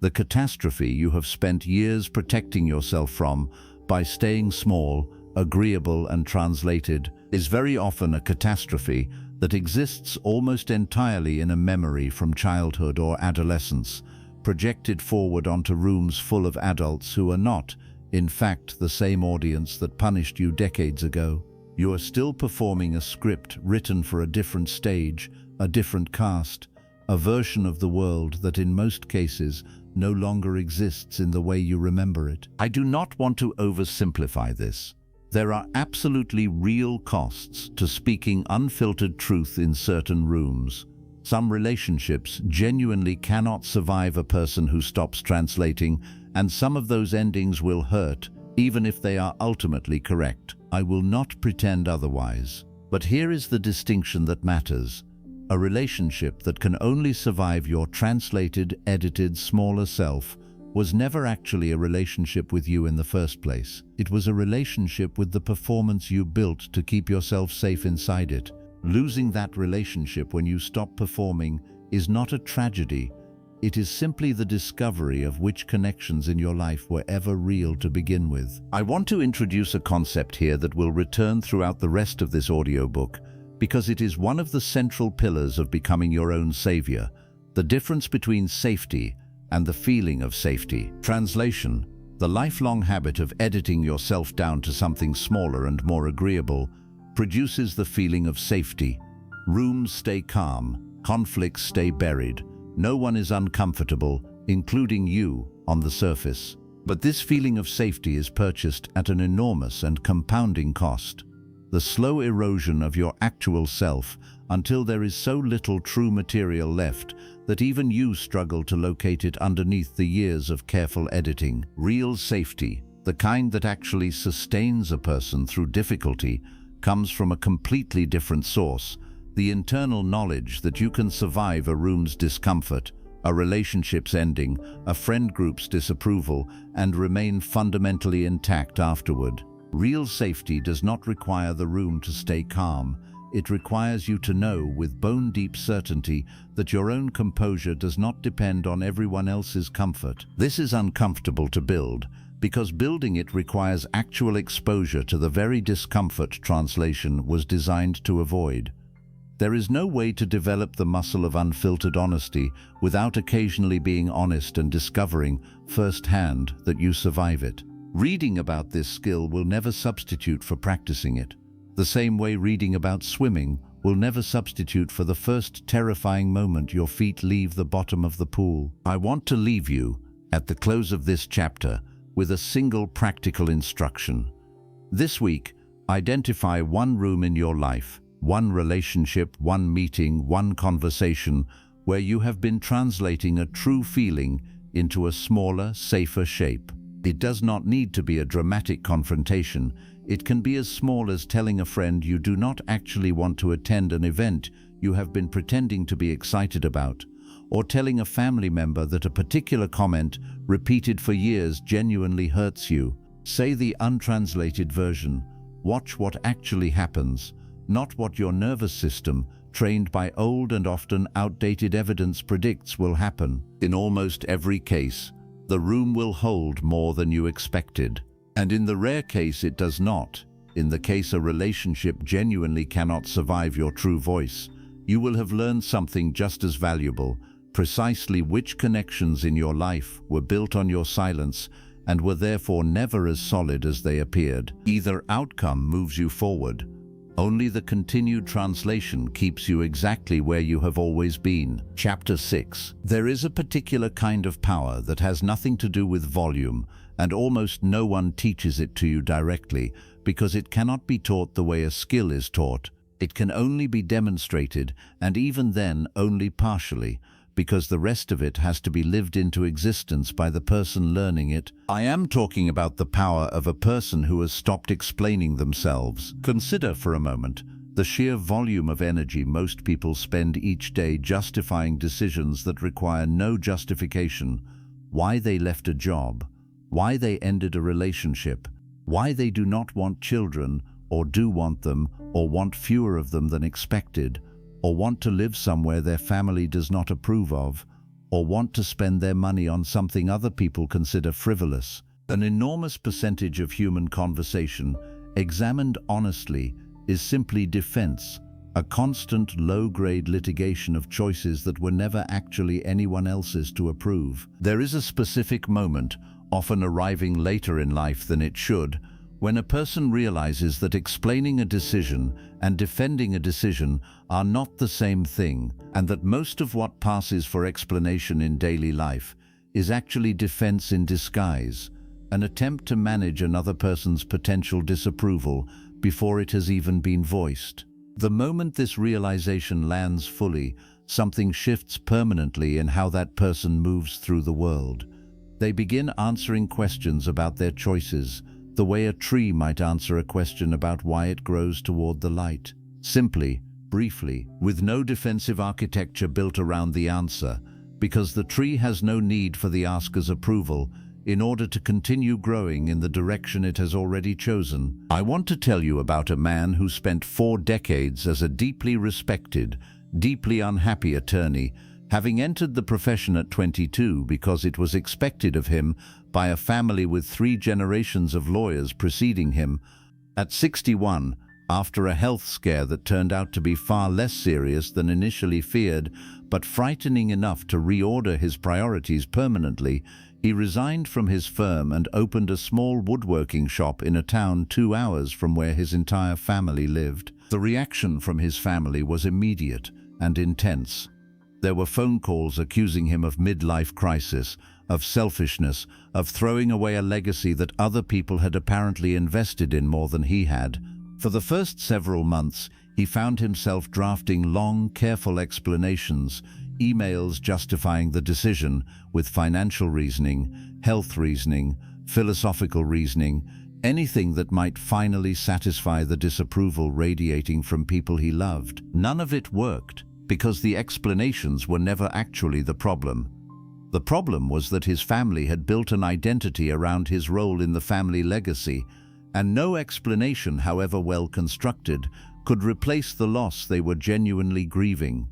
The catastrophe you have spent years protecting yourself from by staying small, agreeable and translated is very often a catastrophe that exists almost entirely in a memory from childhood or adolescence, projected forward onto rooms full of adults who are not, in fact, the same audience that punished you decades ago. You are still performing a script written for a different stage, a different cast, a version of the world that in most cases no longer exists in the way you remember it. I do not want to oversimplify this. There are absolutely real costs to speaking unfiltered truth in certain rooms. Some relationships genuinely cannot survive a person who stops translating, and some of those endings will hurt, even if they are ultimately correct. I will not pretend otherwise. But here is the distinction that matters. A relationship that can only survive your translated, edited, smaller self was never actually a relationship with you in the first place. It was a relationship with the performance you built to keep yourself safe inside it. Losing that relationship when you stop performing is not a tragedy. It is simply the discovery of which connections in your life were ever real to begin with. I want to introduce a concept here that will return throughout the rest of this audiobook, because it is one of the central pillars of becoming your own savior: the difference between safety and the feeling of safety. Translation: the lifelong habit of editing yourself down to something smaller and more agreeable produces the feeling of safety. Rooms stay calm, conflicts stay buried, no one is uncomfortable, including you, on the surface. But this feeling of safety is purchased at an enormous and compounding cost. The slow erosion of your actual self until there is so little true material left that even you struggle to locate it underneath the years of careful editing. Real safety, the kind that actually sustains a person through difficulty, comes from a completely different source: the internal knowledge that you can survive a room's discomfort, a relationship's ending, a friend group's disapproval, and remain fundamentally intact afterward. Real safety does not require the room to stay calm. It requires you to know with bone-deep certainty that your own composure does not depend on everyone else's comfort. This is uncomfortable to build, because building it requires actual exposure to the very discomfort translation was designed to avoid. There is no way to develop the muscle of unfiltered honesty without occasionally being honest and discovering firsthand that you survive it. Reading about this skill will never substitute for practicing it. The same way reading about swimming will never substitute for the first terrifying moment your feet leave the bottom of the pool. I want to leave you, at the close of this chapter, with a single practical instruction. This week, identify one room in your life, one relationship, one meeting, one conversation, where you have been translating a true feeling into a smaller, safer shape. It does not need to be a dramatic confrontation. It can be as small as telling a friend you do not actually want to attend an event you have been pretending to be excited about, or telling a family member that a particular comment, repeated for years, genuinely hurts you. Say the untranslated version. Watch what actually happens, not what your nervous system, trained by old and often outdated evidence, predicts will happen. In almost every case, the room will hold more than you expected. And in the rare case it does not, in the case a relationship genuinely cannot survive your true voice, you will have learned something just as valuable: precisely which connections in your life were built on your silence and were therefore never as solid as they appeared. Either outcome moves you forward. Only the continued translation keeps you exactly where you have always been. Chapter 6. There is a particular kind of power that has nothing to do with volume, and almost no one teaches it to you directly, because it cannot be taught the way a skill is taught. It can only be demonstrated, and even then only partially, because the rest of it has to be lived into existence by the person learning it. I am talking about the power of a person who has stopped explaining themselves. Consider for a moment the sheer volume of energy most people spend each day justifying decisions that require no justification. Why they left a job, why they ended a relationship, why they do not want children, or do want them, or want fewer of them than expected, or want to live somewhere their family does not approve of, or want to spend their money on something other people consider frivolous. An enormous percentage of human conversation, examined honestly, is simply defense, a constant low-grade litigation of choices that were never actually anyone else's to approve. There is a specific moment, often arriving later in life than it should, when a person realizes that explaining a decision and defending a decision are not the same thing, and that most of what passes for explanation in daily life is actually defense in disguise, an attempt to manage another person's potential disapproval before it has even been voiced. The moment this realization lands fully, something shifts permanently in how that person moves through the world. They begin answering questions about their choices, the way a tree might answer a question about why it grows toward the light. Simply, briefly, with no defensive architecture built around the answer, because the tree has no need for the asker's approval in order to continue growing in the direction it has already chosen. I want to tell you about a man who spent 4 decades as a deeply respected, deeply unhappy attorney, having entered the profession at 22 because it was expected of him by a family with 3 generations of lawyers preceding him. At 61, after a health scare that turned out to be far less serious than initially feared, but frightening enough to reorder his priorities permanently, he resigned from his firm and opened a small woodworking shop in a town 2 hours from where his entire family lived. The reaction from his family was immediate and intense. There were phone calls accusing him of midlife crisis, of selfishness, of throwing away a legacy that other people had apparently invested in more than he had. For the first several months, he found himself drafting long, careful explanations, emails justifying the decision with financial reasoning, health reasoning, philosophical reasoning, anything that might finally satisfy the disapproval radiating from people he loved. None of it worked, because the explanations were never actually the problem. The problem was that his family had built an identity around his role in the family legacy, and no explanation, however well constructed, could replace the loss they were genuinely grieving.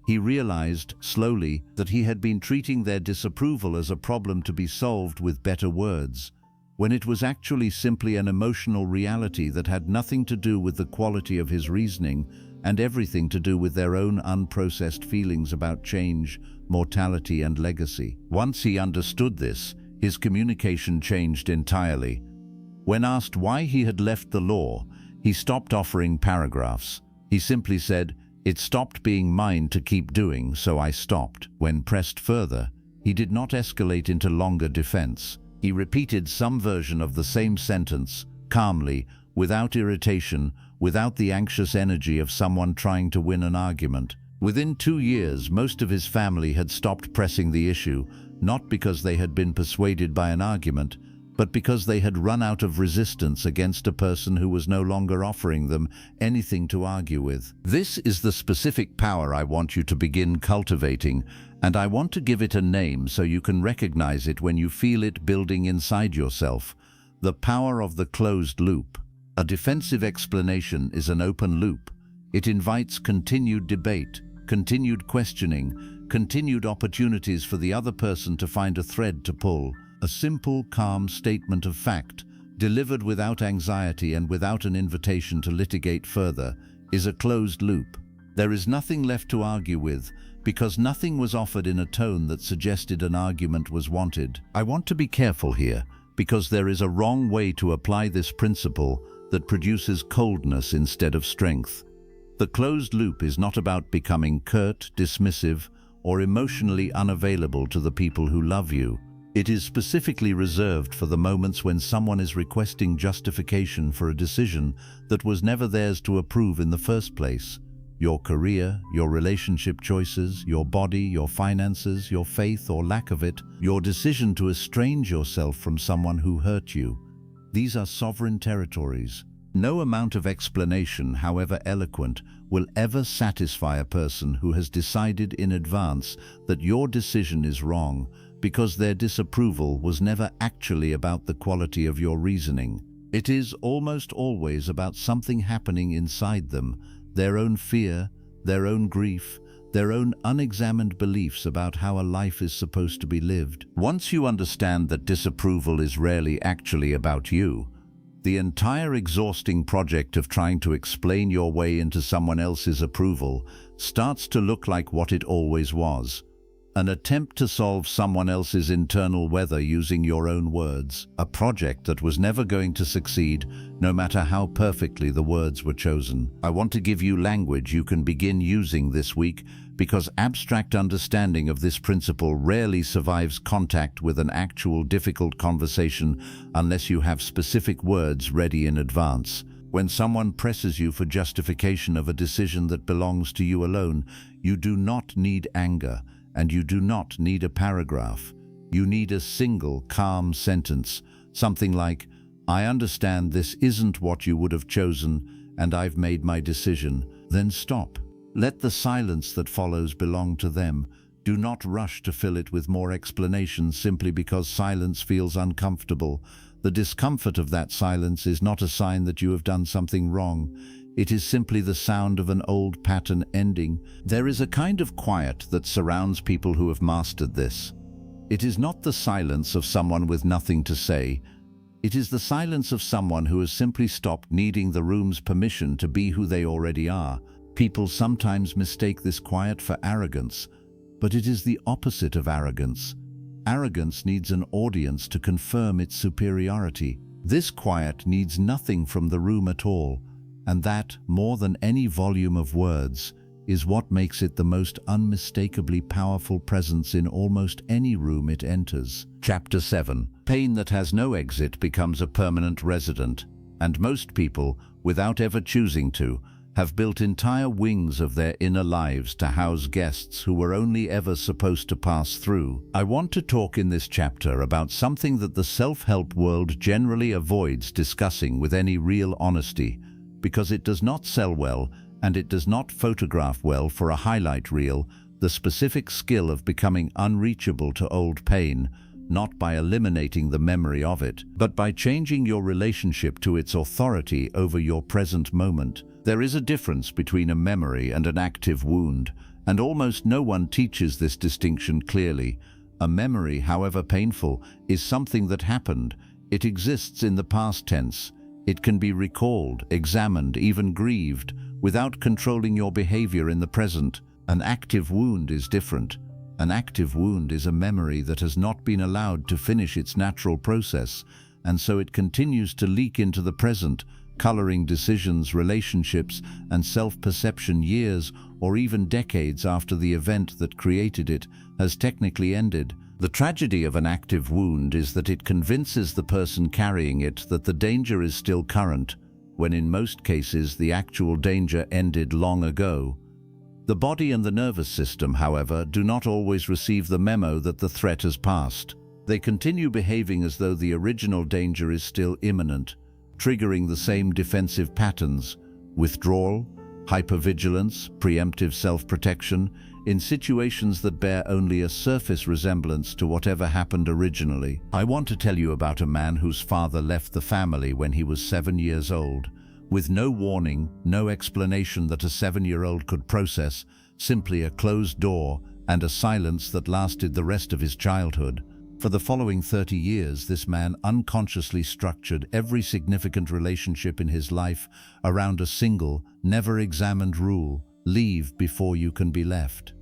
He realized, slowly, that he had been treating their disapproval as a problem to be solved with better words, when it was actually simply an emotional reality that had nothing to do with the quality of his reasoning and everything to do with their own unprocessed feelings about change, mortality, and legacy. Once he understood this, his communication changed entirely. When asked why he had left the law, he stopped offering paragraphs. He simply said, "It stopped being mine to keep doing, so I stopped." When pressed further, he did not escalate into longer defense. He repeated some version of the same sentence, calmly, without irritation, without the anxious energy of someone trying to win an argument. Within 2 years, most of his family had stopped pressing the issue, not because they had been persuaded by an argument, but because they had run out of resistance against a person who was no longer offering them anything to argue with. This is the specific power I want you to begin cultivating, and I want to give it a name so you can recognize it when you feel it building inside yourself. The power of the closed loop. A defensive explanation is an open loop. It invites continued debate, continued questioning, continued opportunities for the other person to find a thread to pull. A simple, calm statement of fact, delivered without anxiety and without an invitation to litigate further, is a closed loop. There is nothing left to argue with, because nothing was offered in a tone that suggested an argument was wanted. I want to be careful here, because there is a wrong way to apply this principle that produces coldness instead of strength. The closed loop is not about becoming curt, dismissive, or emotionally unavailable to the people who love you. It is specifically reserved for the moments when someone is requesting justification for a decision that was never theirs to approve in the first place. Your career, your relationship choices, your body, your finances, your faith or lack of it, your decision to estrange yourself from someone who hurt you. These are sovereign territories. No amount of explanation, however eloquent, will ever satisfy a person who has decided in advance that your decision is wrong, because their disapproval was never actually about the quality of your reasoning. It is almost always about something happening inside them, their own fear, their own grief, their own unexamined beliefs about how a life is supposed to be lived. Once you understand that disapproval is rarely actually about you, the entire exhausting project of trying to explain your way into someone else's approval starts to look like what it always was: an attempt to solve someone else's internal weather using your own words, a project that was never going to succeed, no matter how perfectly the words were chosen. I want to give you language you can begin using this week, because abstract understanding of this principle rarely survives contact with an actual difficult conversation unless you have specific words ready in advance. When someone presses you for justification of a decision that belongs to you alone, you do not need anger. And you do not need a paragraph. You need a single, calm sentence, something like, "I understand this isn't what you would have chosen, and I've made my decision." Then stop. Let the silence that follows belong to them. Do not rush to fill it with more explanations simply because silence feels uncomfortable. The discomfort of that silence is not a sign that you have done something wrong. It is simply the sound of an old pattern ending. There is a kind of quiet that surrounds people who have mastered this. It is not the silence of someone with nothing to say. It is the silence of someone who has simply stopped needing the room's permission to be who they already are. People sometimes mistake this quiet for arrogance, but it is the opposite of arrogance. Arrogance needs an audience to confirm its superiority. This quiet needs nothing from the room at all. And that, more than any volume of words, is what makes it the most unmistakably powerful presence in almost any room it enters. Chapter 7. Pain that has no exit becomes a permanent resident, and most people, without ever choosing to, have built entire wings of their inner lives to house guests who were only ever supposed to pass through. I want to talk in this chapter about something that the self-help world generally avoids discussing with any real honesty, because it does not sell well and it does not photograph well for a highlight reel: the specific skill of becoming unreachable to old pain, not by eliminating the memory of it, but by changing your relationship to its authority over your present moment. There is a difference between a memory and an active wound, and almost no one teaches this distinction clearly. A memory, however painful, is something that happened. It exists in the past tense. It can be recalled, examined, even grieved, without controlling your behavior in the present. An active wound is different. An active wound is a memory that has not been allowed to finish its natural process, and so it continues to leak into the present, coloring decisions, relationships, and self-perception years or even decades after the event that created it has technically ended. The tragedy of an active wound is that it convinces the person carrying it that the danger is still current, when in most cases the actual danger ended long ago. The body and the nervous system, however, do not always receive the memo that the threat has passed. They continue behaving as though the original danger is still imminent, triggering the same defensive patterns: withdrawal, hypervigilance, preemptive self-protection, in situations that bear only a surface resemblance to whatever happened originally. I want to tell you about a man whose father left the family when he was 7 years old, with no warning, no explanation that a 7-year-old could process, simply a closed door and a silence that lasted the rest of his childhood. For the following 30 years, this man unconsciously structured every significant relationship in his life around a single, never-examined rule: leave before you can be left.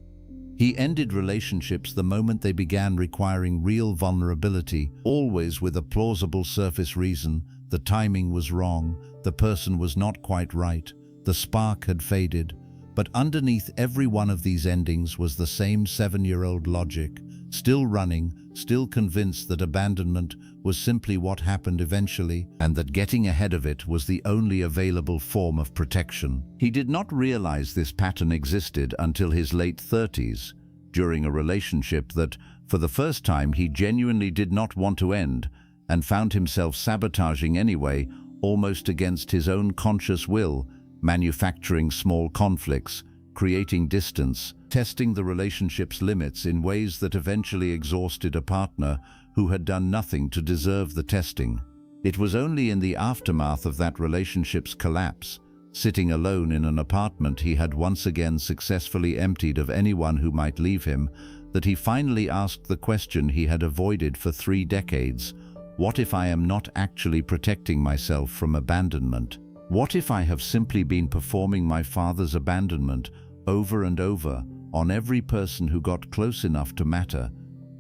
He ended relationships the moment they began requiring real vulnerability, always with a plausible surface reason. The timing was wrong, the person was not quite right, the spark had faded. But underneath every one of these endings was the same 7-year-old logic, still running, still convinced that abandonment was simply what happened eventually, and that getting ahead of it was the only available form of protection. He did not realize this pattern existed until his late 30s, during a relationship that, for the first time, he genuinely did not want to end, and found himself sabotaging anyway, almost against his own conscious will, manufacturing small conflicts, creating distance, testing the relationship's limits in ways that eventually exhausted a partner who had done nothing to deserve the testing. It was only in the aftermath of that relationship's collapse, sitting alone in an apartment he had once again successfully emptied of anyone who might leave him, that he finally asked the question he had avoided for 3 decades: what if I am not actually protecting myself from abandonment? What if I have simply been performing my father's abandonment over and over on every person who got close enough to matter,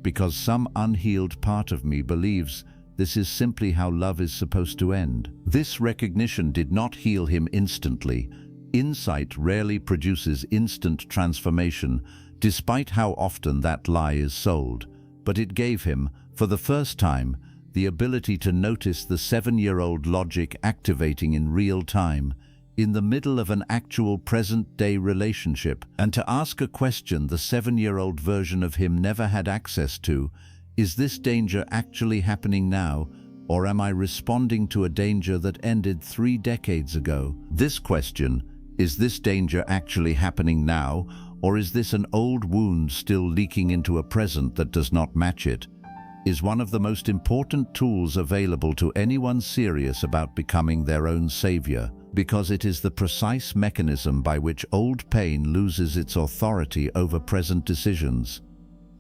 because some unhealed part of me believes this is simply how love is supposed to end? This recognition did not heal him instantly. Insight rarely produces instant transformation, despite how often that lie is sold. But it gave him, for the first time, the ability to notice the 7-year-old logic activating in real time, in the middle of an actual present-day relationship, and to ask a question the 7-year-old version of him never had access to: is this danger actually happening now, or am I responding to a danger that ended 3 decades ago? This question, is this danger actually happening now, or is this an old wound still leaking into a present that does not match it, is one of the most important tools available to anyone serious about becoming their own savior, because it is the precise mechanism by which old pain loses its authority over present decisions.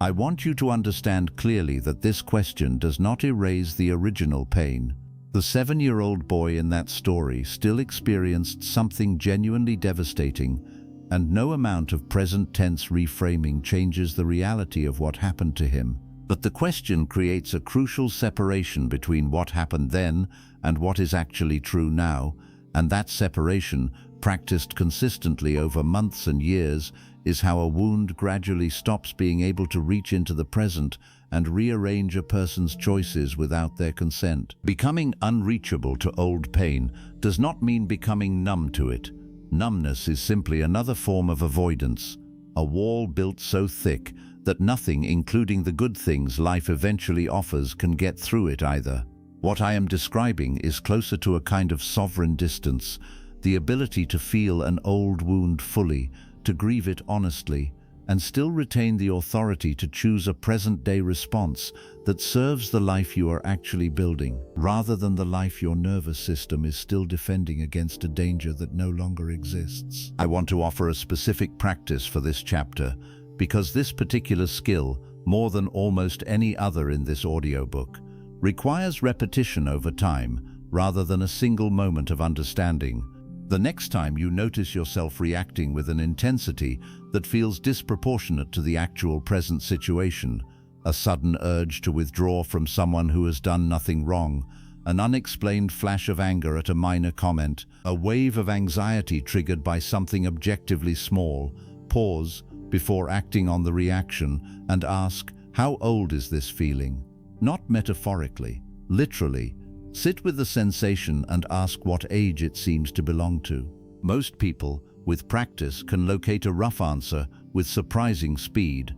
I want you to understand clearly that this question does not erase the original pain. The 7-year-old boy in that story still experienced something genuinely devastating, and no amount of present tense reframing changes the reality of what happened to him. But the question creates a crucial separation between what happened then and what is actually true now, and that separation, practiced consistently over months and years, is how a wound gradually stops being able to reach into the present and rearrange a person's choices without their consent. Becoming unreachable to old pain does not mean becoming numb to it. Numbness is simply another form of avoidance, a wall built so thick that nothing, including the good things life eventually offers, can get through it either. What I am describing is closer to a kind of sovereign distance, the ability to feel an old wound fully, to grieve it honestly, and still retain the authority to choose a present-day response that serves the life you are actually building, rather than the life your nervous system is still defending against a danger that no longer exists. I want to offer a specific practice for this chapter, because this particular skill, more than almost any other in this audiobook, requires repetition over time rather than a single moment of understanding. The next time you notice yourself reacting with an intensity that feels disproportionate to the actual present situation, a sudden urge to withdraw from someone who has done nothing wrong, an unexplained flash of anger at a minor comment, a wave of anxiety triggered by something objectively small, pause before acting on the reaction and ask, how old is this feeling? Not metaphorically, literally. Sit with the sensation and ask what age it seems to belong to. Most people, with practice, can locate a rough answer with surprising speed.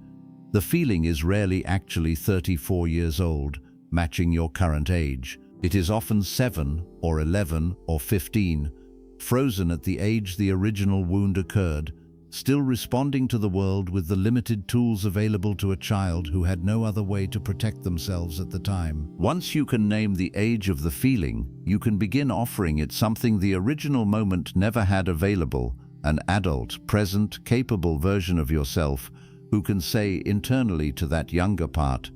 The feeling is rarely actually 34 years old, matching your current age. It is often 7 or 11 or 15, frozen at the age the original wound occurred, still responding to the world with the limited tools available to a child who had no other way to protect themselves at the time. Once you can name the age of the feeling, you can begin offering it something the original moment never had available, an adult, present, capable version of yourself who can say internally to that younger part,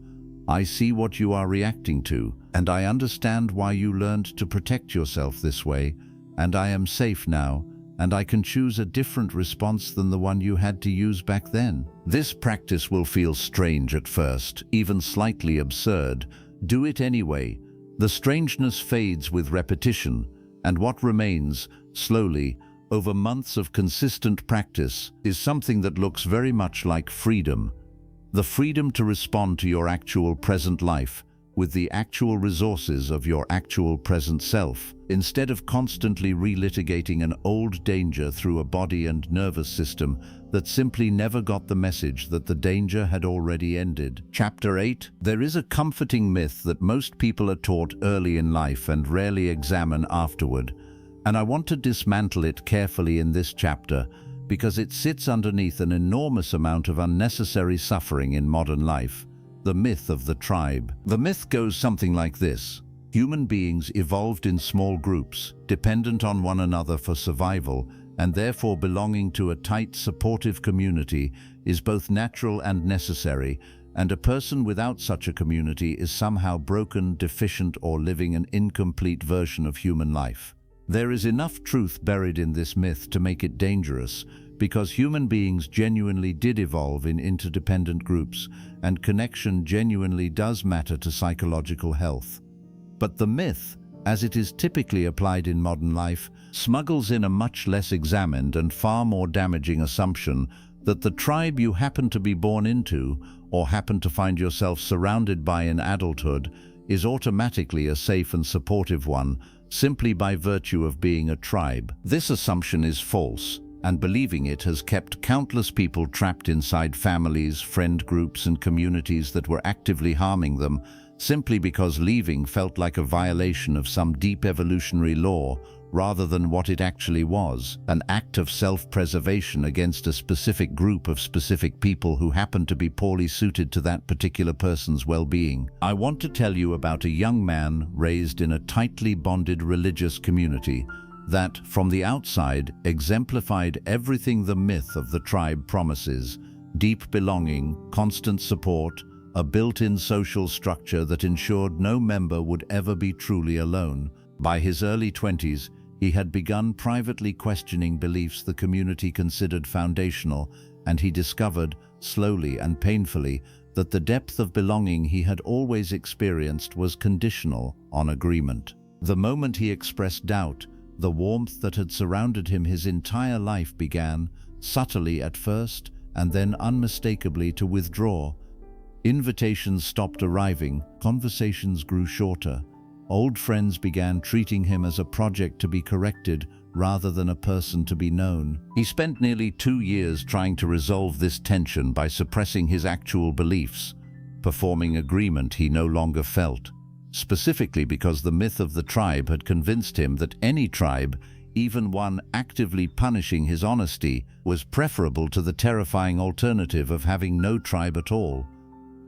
I see what you are reacting to, and I understand why you learned to protect yourself this way, and I am safe now, and I can choose a different response than the one you had to use back then. This practice will feel strange at first, even slightly absurd. Do it anyway. The strangeness fades with repetition, and what remains, slowly, over months of consistent practice, is something that looks very much like freedom. The freedom to respond to your actual present life with the actual resources of your actual present self, instead of constantly relitigating an old danger through a body and nervous system that simply never got the message that the danger had already ended. Chapter 8. There is a comforting myth that most people are taught early in life and rarely examine afterward, and I want to dismantle it carefully in this chapter because it sits underneath an enormous amount of unnecessary suffering in modern life. The myth of the tribe. The myth goes something like this. Human beings evolved in small groups, dependent on one another for survival, and therefore belonging to a tight, supportive community is both natural and necessary, and a person without such a community is somehow broken, deficient, or living an incomplete version of human life. There is enough truth buried in this myth to make it dangerous, because human beings genuinely did evolve in interdependent groups, and connection genuinely does matter to psychological health. But the myth, as it is typically applied in modern life, smuggles in a much less examined and far more damaging assumption that the tribe you happen to be born into, or happen to find yourself surrounded by in adulthood, is automatically a safe and supportive one, simply by virtue of being a tribe. This assumption is false, and believing it has kept countless people trapped inside families, friend groups, and communities that were actively harming them, simply because leaving felt like a violation of some deep evolutionary law, rather than what it actually was, an act of self-preservation against a specific group of specific people who happened to be poorly suited to that particular person's well-being. I want to tell you about a young man raised in a tightly bonded religious community that, from the outside, exemplified everything the myth of the tribe promises: deep belonging, constant support, a built-in social structure that ensured no member would ever be truly alone. By his early 20s, he had begun privately questioning beliefs the community considered foundational, and he discovered, slowly and painfully, that the depth of belonging he had always experienced was conditional on agreement. The moment he expressed doubt, the warmth that had surrounded him his entire life began, subtly at first, and then unmistakably to withdraw. Invitations stopped arriving, conversations grew shorter. Old friends began treating him as a project to be corrected rather than a person to be known. He spent nearly 2 years trying to resolve this tension by suppressing his actual beliefs, performing agreement he no longer felt, specifically because the myth of the tribe had convinced him that any tribe, even one actively punishing his honesty, was preferable to the terrifying alternative of having no tribe at all.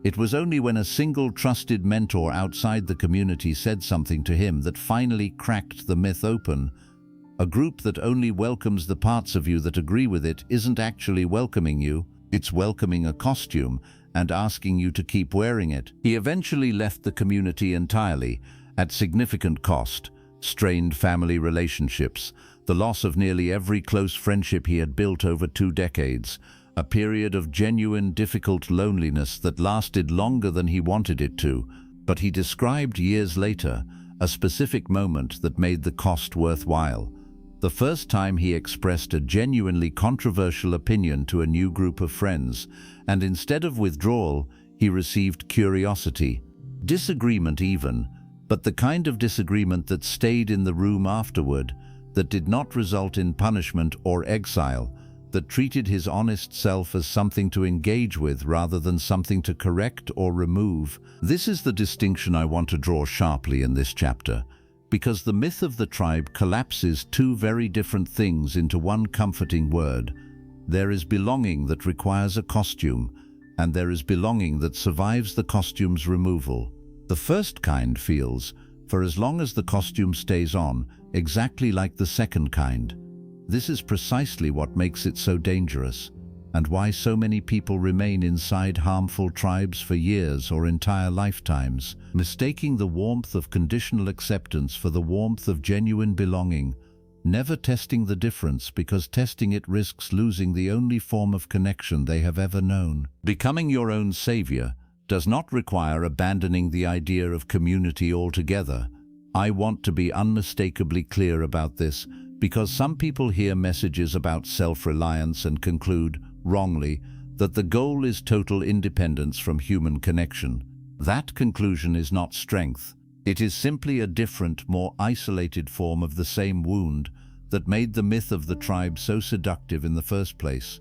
It was only when a single trusted mentor outside the community said something to him that finally cracked the myth open. A group that only welcomes the parts of you that agree with it isn't actually welcoming you, it's welcoming a costume and asking you to keep wearing it. He eventually left the community entirely, at significant cost: strained family relationships, the loss of nearly every close friendship he had built over 2 decades, a period of genuine, difficult loneliness that lasted longer than he wanted it to. But he described years later a specific moment that made the cost worthwhile. The first time he expressed a genuinely controversial opinion to a new group of friends, and instead of withdrawal, he received curiosity, disagreement even, but the kind of disagreement that stayed in the room afterward, that did not result in punishment or exile, that treated his honest self as something to engage with rather than something to correct or remove. This is the distinction I want to draw sharply in this chapter, because the myth of the tribe collapses 2 very different things into one comforting word. There is belonging that requires a costume, and there is belonging that survives the costume's removal. The first kind feels, for as long as the costume stays on, exactly like the second kind. This is precisely what makes it so dangerous, and why so many people remain inside harmful tribes for years or entire lifetimes, mistaking the warmth of conditional acceptance for the warmth of genuine belonging, never testing the difference because testing it risks losing the only form of connection they have ever known. Becoming your own savior does not require abandoning the idea of community altogether. I want to be unmistakably clear about this, Because some people hear messages about self-reliance and conclude, wrongly, that the goal is total independence from human connection. That conclusion is not strength. It is simply a different, more isolated form of the same wound that made the myth of the tribe so seductive in the first place.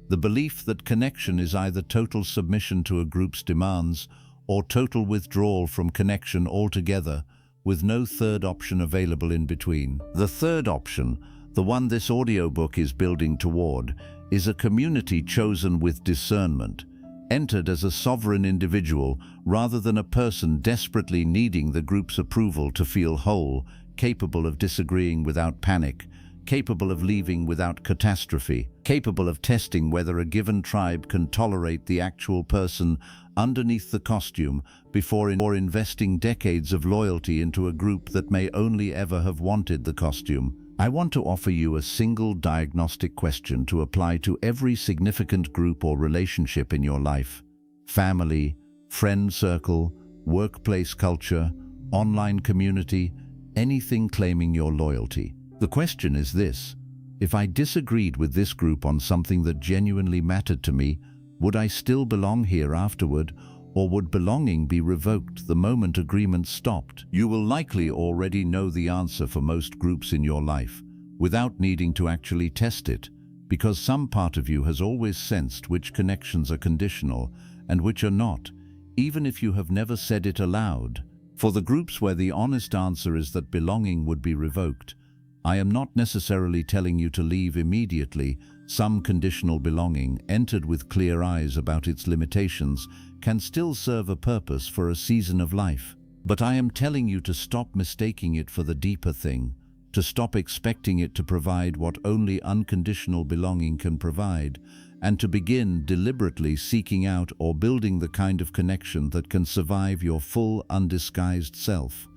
The belief that connection is either total submission to a group's demands or total withdrawal from connection altogether, with no third option available in between. The third option, the one this audiobook is building toward, is a community chosen with discernment, entered as a sovereign individual rather than a person desperately needing the group's approval to feel whole, capable of disagreeing without panic, capable of leaving without catastrophe, capable of testing whether a given tribe can tolerate the actual person underneath the costume before investing decades of loyalty into a group that may only ever have wanted the costume. I want to offer you a single diagnostic question to apply to every significant group or relationship in your life: family, friend circle, workplace culture, online community, anything claiming your loyalty. The question is this: if I disagreed with this group on something that genuinely mattered to me, would I still belong here afterward, or would belonging be revoked the moment agreement stopped? You will likely already know the answer for most groups in your life, without needing to actually test it, because some part of you has always sensed which connections are conditional and which are not, even if you have never said it aloud. For the groups where the honest answer is that belonging would be revoked, I am not necessarily telling you to leave immediately. Some conditional belonging, entered with clear eyes about its limitations, can still serve a purpose for a season of life. But I am telling you to stop mistaking it for the deeper thing, to stop expecting it to provide what only unconditional belonging can provide, and to begin deliberately seeking out or building the kind of connection that can survive your full, undisguised self.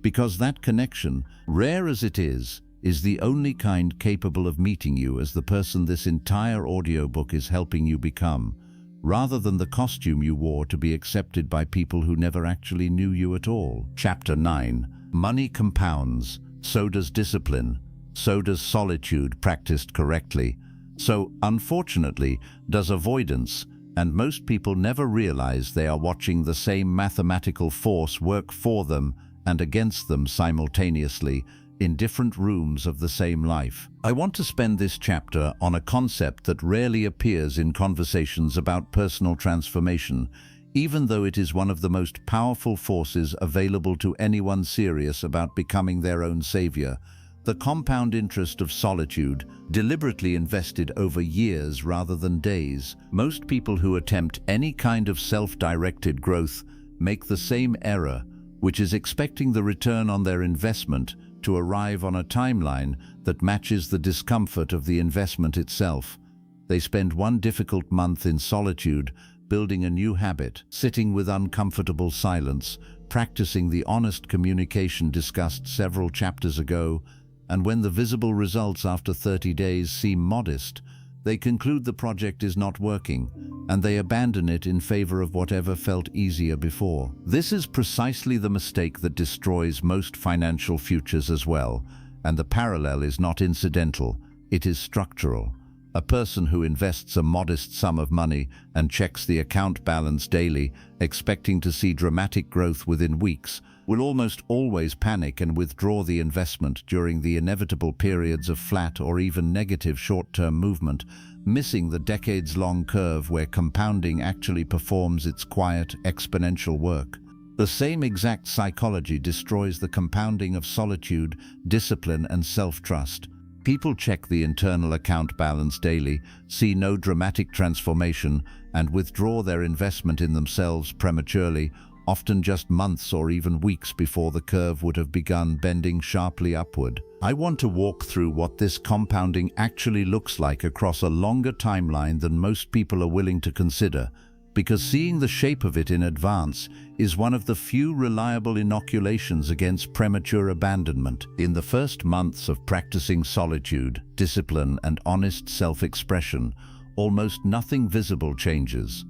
Because that connection, rare as it is the only kind capable of meeting you as the person this entire audiobook is helping you become, rather than the costume you wore to be accepted by people who never actually knew you at all. Chapter 9. Money compounds. So does discipline. So does solitude practiced correctly. So, unfortunately, does avoidance, and most people never realize they are watching the same mathematical force work for them and against them simultaneously, in different rooms of the same life. I want to spend this chapter on a concept that rarely appears in conversations about personal transformation, even though it is one of the most powerful forces available to anyone serious about becoming their own savior: the compound interest of solitude, deliberately invested over years rather than days. Most people who attempt any kind of self-directed growth make the same error, which is expecting the return on their investment to arrive on a timeline that matches the discomfort of the investment itself. They spend one difficult month in solitude, building a new habit, sitting with uncomfortable silence, practicing the honest communication discussed several chapters ago, and when the visible results after 30 days seem modest, they conclude the project is not working, and they abandon it in favor of whatever felt easier before. This is precisely the mistake that destroys most financial futures as well, and the parallel is not incidental, it is structural. A person who invests a modest sum of money and checks the account balance daily, expecting to see dramatic growth within weeks, will almost always panic and withdraw the investment during the inevitable periods of flat or even negative short-term movement, missing the decades-long curve where compounding actually performs its quiet, exponential work. The same exact psychology destroys the compounding of solitude, discipline, and self-trust. People check the internal account balance daily, see no dramatic transformation, and withdraw their investment in themselves prematurely, often just months or even weeks before the curve would have begun bending sharply upward. I want to walk through what this compounding actually looks like across a longer timeline than most people are willing to consider, because seeing the shape of it in advance is one of the few reliable inoculations against premature abandonment. In the first months of practicing solitude, discipline, and honest self-expression, almost nothing visible changes.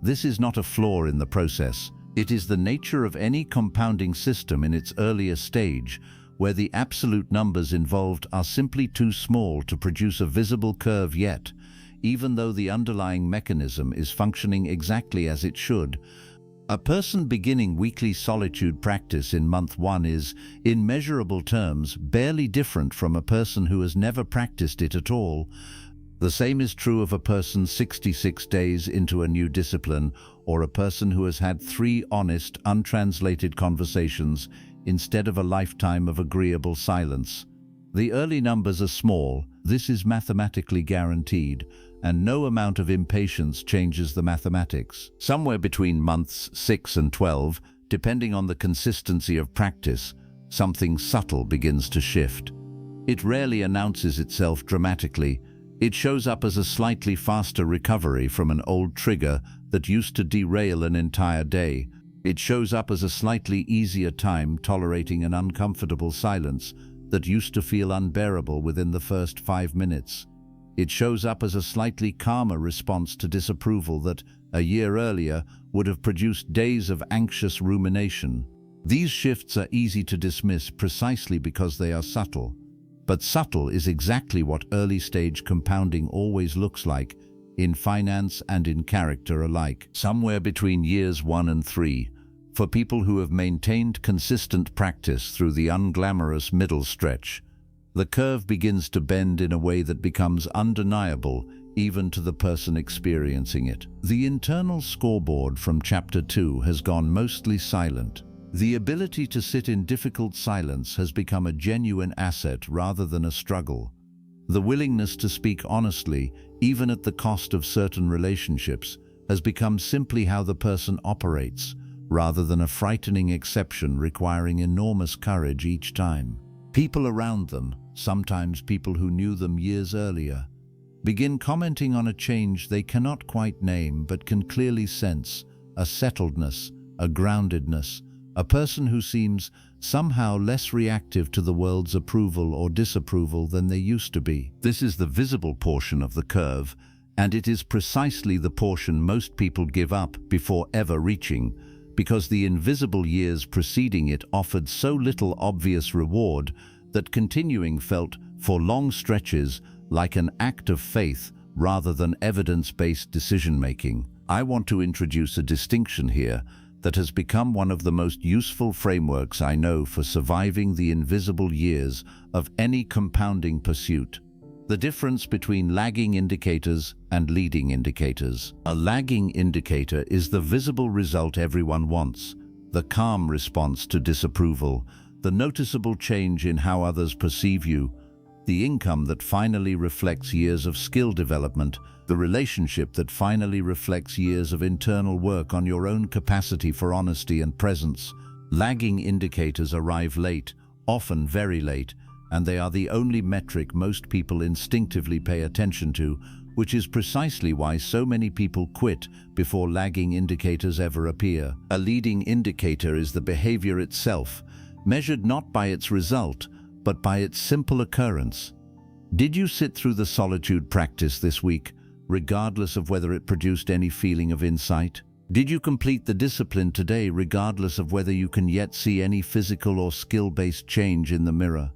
This is not a flaw in the process. It is the nature of any compounding system in its earliest stage, where the absolute numbers involved are simply too small to produce a visible curve yet, even though the underlying mechanism is functioning exactly as it should. A person beginning weekly solitude practice in month 1 is, in measurable terms, barely different from a person who has never practiced it at all. The same is true of a person 66 days into a new discipline, or a person who has had 3 honest, untranslated conversations instead of a lifetime of agreeable silence. The early numbers are small, this is mathematically guaranteed, and no amount of impatience changes the mathematics. Somewhere between months 6 and 12, depending on the consistency of practice, something subtle begins to shift. It rarely announces itself dramatically. It shows up as a slightly faster recovery from an old trigger that used to derail an entire day. It shows up as a slightly easier time tolerating an uncomfortable silence that used to feel unbearable within the first 5 minutes. It shows up as a slightly calmer response to disapproval that, a year earlier, would have produced days of anxious rumination. These shifts are easy to dismiss precisely because they are subtle. But subtle is exactly what early-stage compounding always looks like, in finance and in character alike. Somewhere between years 1 and 3, for people who have maintained consistent practice through the unglamorous middle stretch, the curve begins to bend in a way that becomes undeniable even to the person experiencing it. The internal scoreboard from Chapter 2 has gone mostly silent. The ability to sit in difficult silence has become a genuine asset rather than a struggle. The willingness to speak honestly, even at the cost of certain relationships, has become simply how the person operates, rather than a frightening exception requiring enormous courage each time. People around them, sometimes people who knew them years earlier, begin commenting on a change they cannot quite name but can clearly sense, a settledness, a groundedness, a person who seems somehow less reactive to the world's approval or disapproval than they used to be. This is the visible portion of the curve, and it is precisely the portion most people give up before ever reaching, because the invisible years preceding it offered so little obvious reward that continuing felt, for long stretches, like an act of faith rather than evidence-based decision-making. I want to introduce a distinction here that has become one of the most useful frameworks I know for surviving the invisible years of any compounding pursuit: the difference between lagging indicators and leading indicators. A lagging indicator is the visible result everyone wants, the calm response to disapproval, the noticeable change in how others perceive you, the income that finally reflects years of skill development, the relationship that finally reflects years of internal work on your own capacity for honesty and presence. Lagging indicators arrive late, often very late, and they are the only metric most people instinctively pay attention to, which is precisely why so many people quit before lagging indicators ever appear. A leading indicator is the behavior itself, measured not by its result, but by its simple occurrence. Did you sit through the solitude practice this week, regardless of whether it produced any feeling of insight? Did you complete the discipline today, regardless of whether you can yet see any physical or skill-based change in the mirror?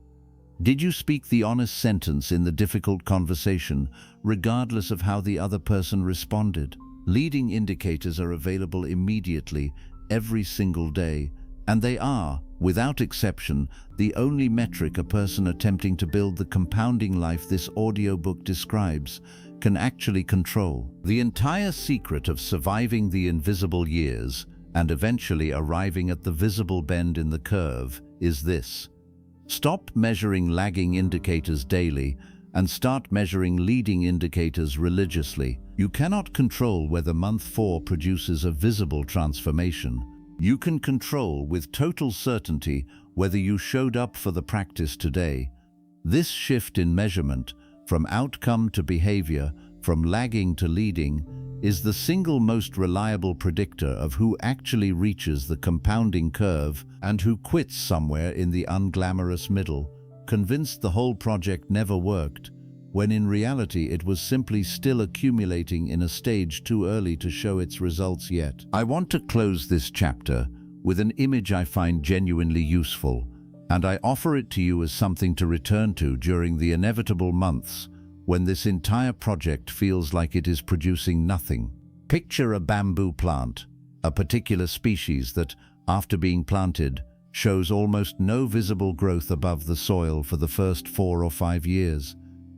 Did you speak the honest sentence in the difficult conversation, regardless of how the other person responded? Leading indicators are available immediately, every single day, and they are, without exception, the only metric a person attempting to build the compounding life this audiobook describes can actually control. The entire secret of surviving the invisible years and eventually arriving at the visible bend in the curve is this: stop measuring lagging indicators daily and start measuring leading indicators religiously. You cannot control whether month 4 produces a visible transformation. You can control with total certainty whether you showed up for the practice today. This shift in measurement, from outcome to behavior, from lagging to leading, is the single most reliable predictor of who actually reaches the compounding curve and who quits somewhere in the unglamorous middle, convinced the whole project never worked, when in reality it was simply still accumulating in a stage too early to show its results yet. I want to close this chapter with an image I find genuinely useful: And I offer it to you as something to return to during the inevitable months when this entire project feels like it is producing nothing. Picture a bamboo plant, a particular species that, after being planted, shows almost no visible growth above the soil for the first 4 or 5 years,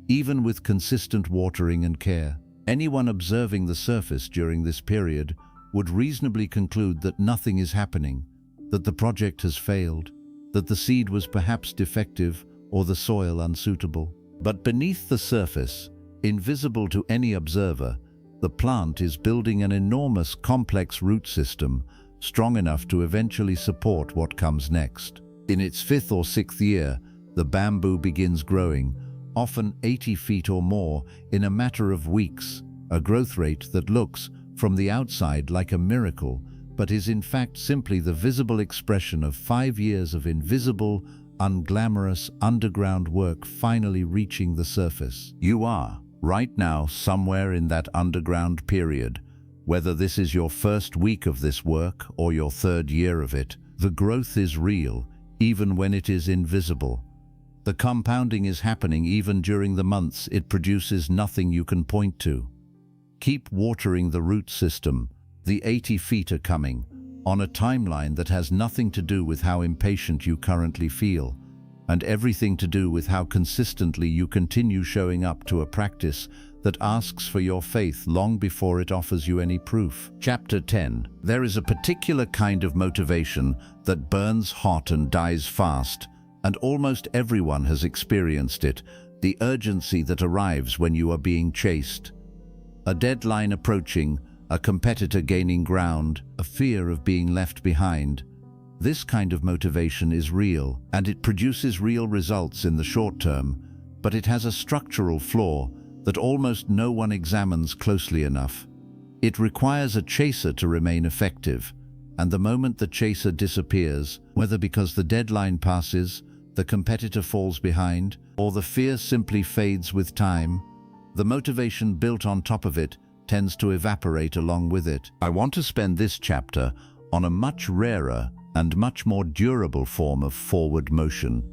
even with consistent watering and care. Anyone observing the surface during this period would reasonably conclude that nothing is happening, that the project has failed, that the seed was perhaps defective or the soil unsuitable. But beneath the surface, invisible to any observer, the plant is building an enormous complex root system strong enough to eventually support what comes next. In its 5th or 6th year, the bamboo begins growing, often 80 feet or more, in a matter of weeks, a growth rate that looks, from the outside, like a miracle, but is in fact simply the visible expression of 5 years of invisible, unglamorous underground work finally reaching the surface. You are, right now, somewhere in that underground period. Whether this is your first week of this work or your 3rd year of it, the growth is real, even when it is invisible. The compounding is happening even during the months it produces nothing you can point to. Keep watering the root system. The 80 feet are coming, on a timeline that has nothing to do with how impatient you currently feel, and everything to do with how consistently you continue showing up to a practice that asks for your faith long before it offers you any proof. Chapter 10. There is a particular kind of motivation that burns hot and dies fast, and almost everyone has experienced it, the urgency that arrives when you are being chased. A deadline approaching, a competitor gaining ground, a fear of being left behind. This kind of motivation is real, and it produces real results in the short term, but it has a structural flaw that almost no one examines closely enough. It requires a chaser to remain effective, and the moment the chaser disappears, whether because the deadline passes, the competitor falls behind, or the fear simply fades with time, the motivation built on top of it tends to evaporate along with it. I want to spend this chapter on a much rarer and much more durable form of forward motion,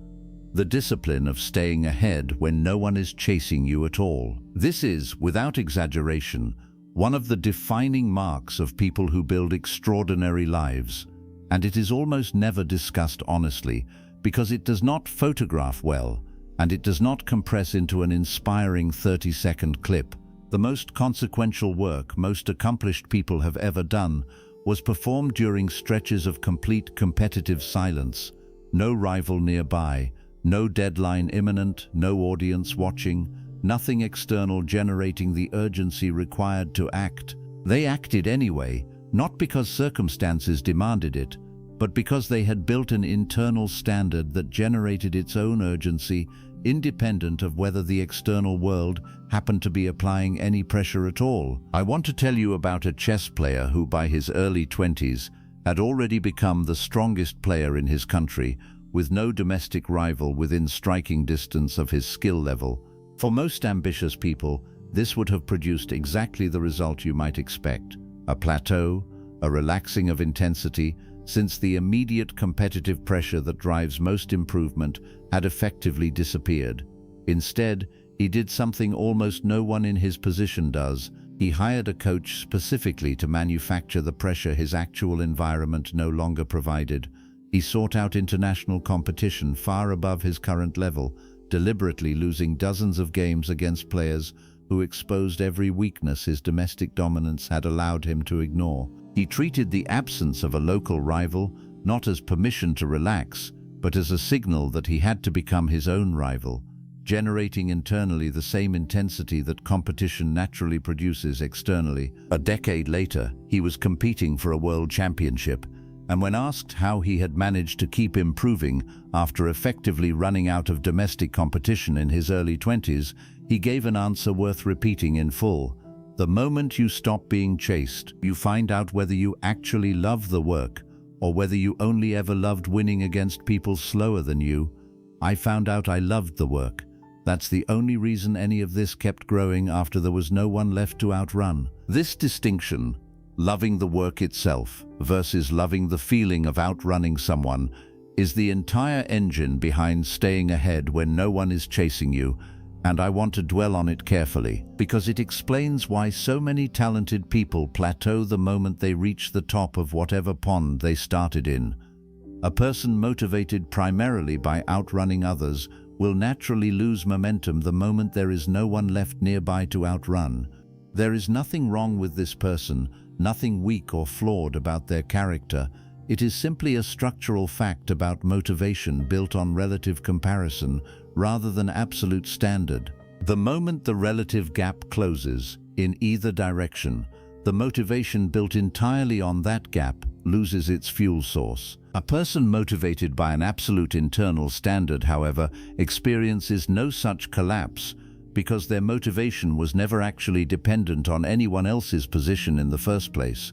the discipline of staying ahead when no one is chasing you at all. This is, without exaggeration, one of the defining marks of people who build extraordinary lives, and it is almost never discussed honestly because it does not photograph well, and it does not compress into an inspiring 30-second clip. The most consequential work most accomplished people have ever done was performed during stretches of complete competitive silence, no rival nearby, no deadline imminent, no audience watching, nothing external generating the urgency required to act. They acted anyway, not because circumstances demanded it, but because they had built an internal standard that generated its own urgency, independent of whether the external world happened to be applying any pressure at all. I want to tell you about a chess player who, by his early 20s, had already become the strongest player in his country, with no domestic rival within striking distance of his skill level. For most ambitious people, this would have produced exactly the result you might expect: a plateau, a relaxing of intensity, since the immediate competitive pressure that drives most improvement had effectively disappeared. Instead, he did something almost no one in his position does. He hired a coach specifically to manufacture the pressure his actual environment no longer provided. He sought out international competition far above his current level, deliberately losing dozens of games against players who exposed every weakness his domestic dominance had allowed him to ignore. He treated the absence of a local rival not as permission to relax, but as a signal that he had to become his own rival, generating internally the same intensity that competition naturally produces externally. A decade later, he was competing for a world championship, and when asked how he had managed to keep improving after effectively running out of domestic competition in his early 20s, he gave an answer worth repeating in full. The moment you stop being chased, you find out whether you actually love the work or whether you only ever loved winning against people slower than you. I found out I loved the work. That's the only reason any of this kept growing after there was no one left to outrun. This distinction, loving the work itself versus loving the feeling of outrunning someone, is the entire engine behind staying ahead when no one is chasing you, and I want to dwell on it carefully because it explains why so many talented people plateau the moment they reach the top of whatever pond they started in. A person motivated primarily by outrunning others will naturally lose momentum the moment there is no one left nearby to outrun. There is nothing wrong with this person, nothing weak or flawed about their character. It is simply a structural fact about motivation built on relative comparison rather than absolute standard. The moment the relative gap closes, in either direction, the motivation built entirely on that gap loses its fuel source. A person motivated by an absolute internal standard, however, experiences no such collapse because their motivation was never actually dependent on anyone else's position in the first place.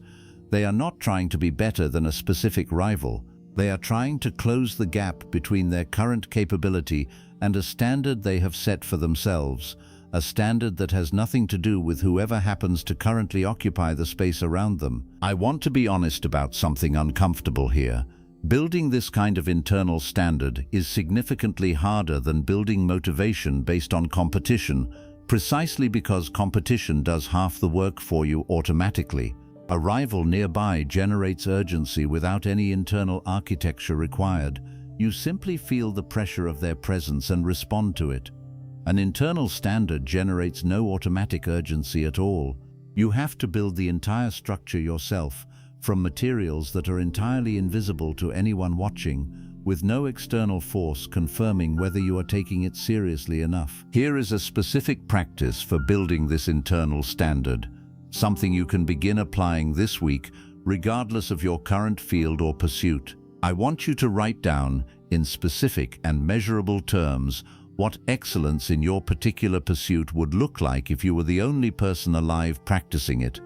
They are not trying to be better than a specific rival. They are trying to close the gap between their current capability and a standard they have set for themselves, a standard that has nothing to do with whoever happens to currently occupy the space around them. I want to be honest about something uncomfortable here. Building this kind of internal standard is significantly harder than building motivation based on competition, precisely because competition does half the work for you automatically. A rival nearby generates urgency without any internal architecture required. You simply feel the pressure of their presence and respond to it. An internal standard generates no automatic urgency at all. You have to build the entire structure yourself, from materials that are entirely invisible to anyone watching, with no external force confirming whether you are taking it seriously enough. Here is a specific practice for building this internal standard, something you can begin applying this week, regardless of your current field or pursuit. I want you to write down, in specific and measurable terms, what excellence in your particular pursuit would look like if you were the only person alive practicing it.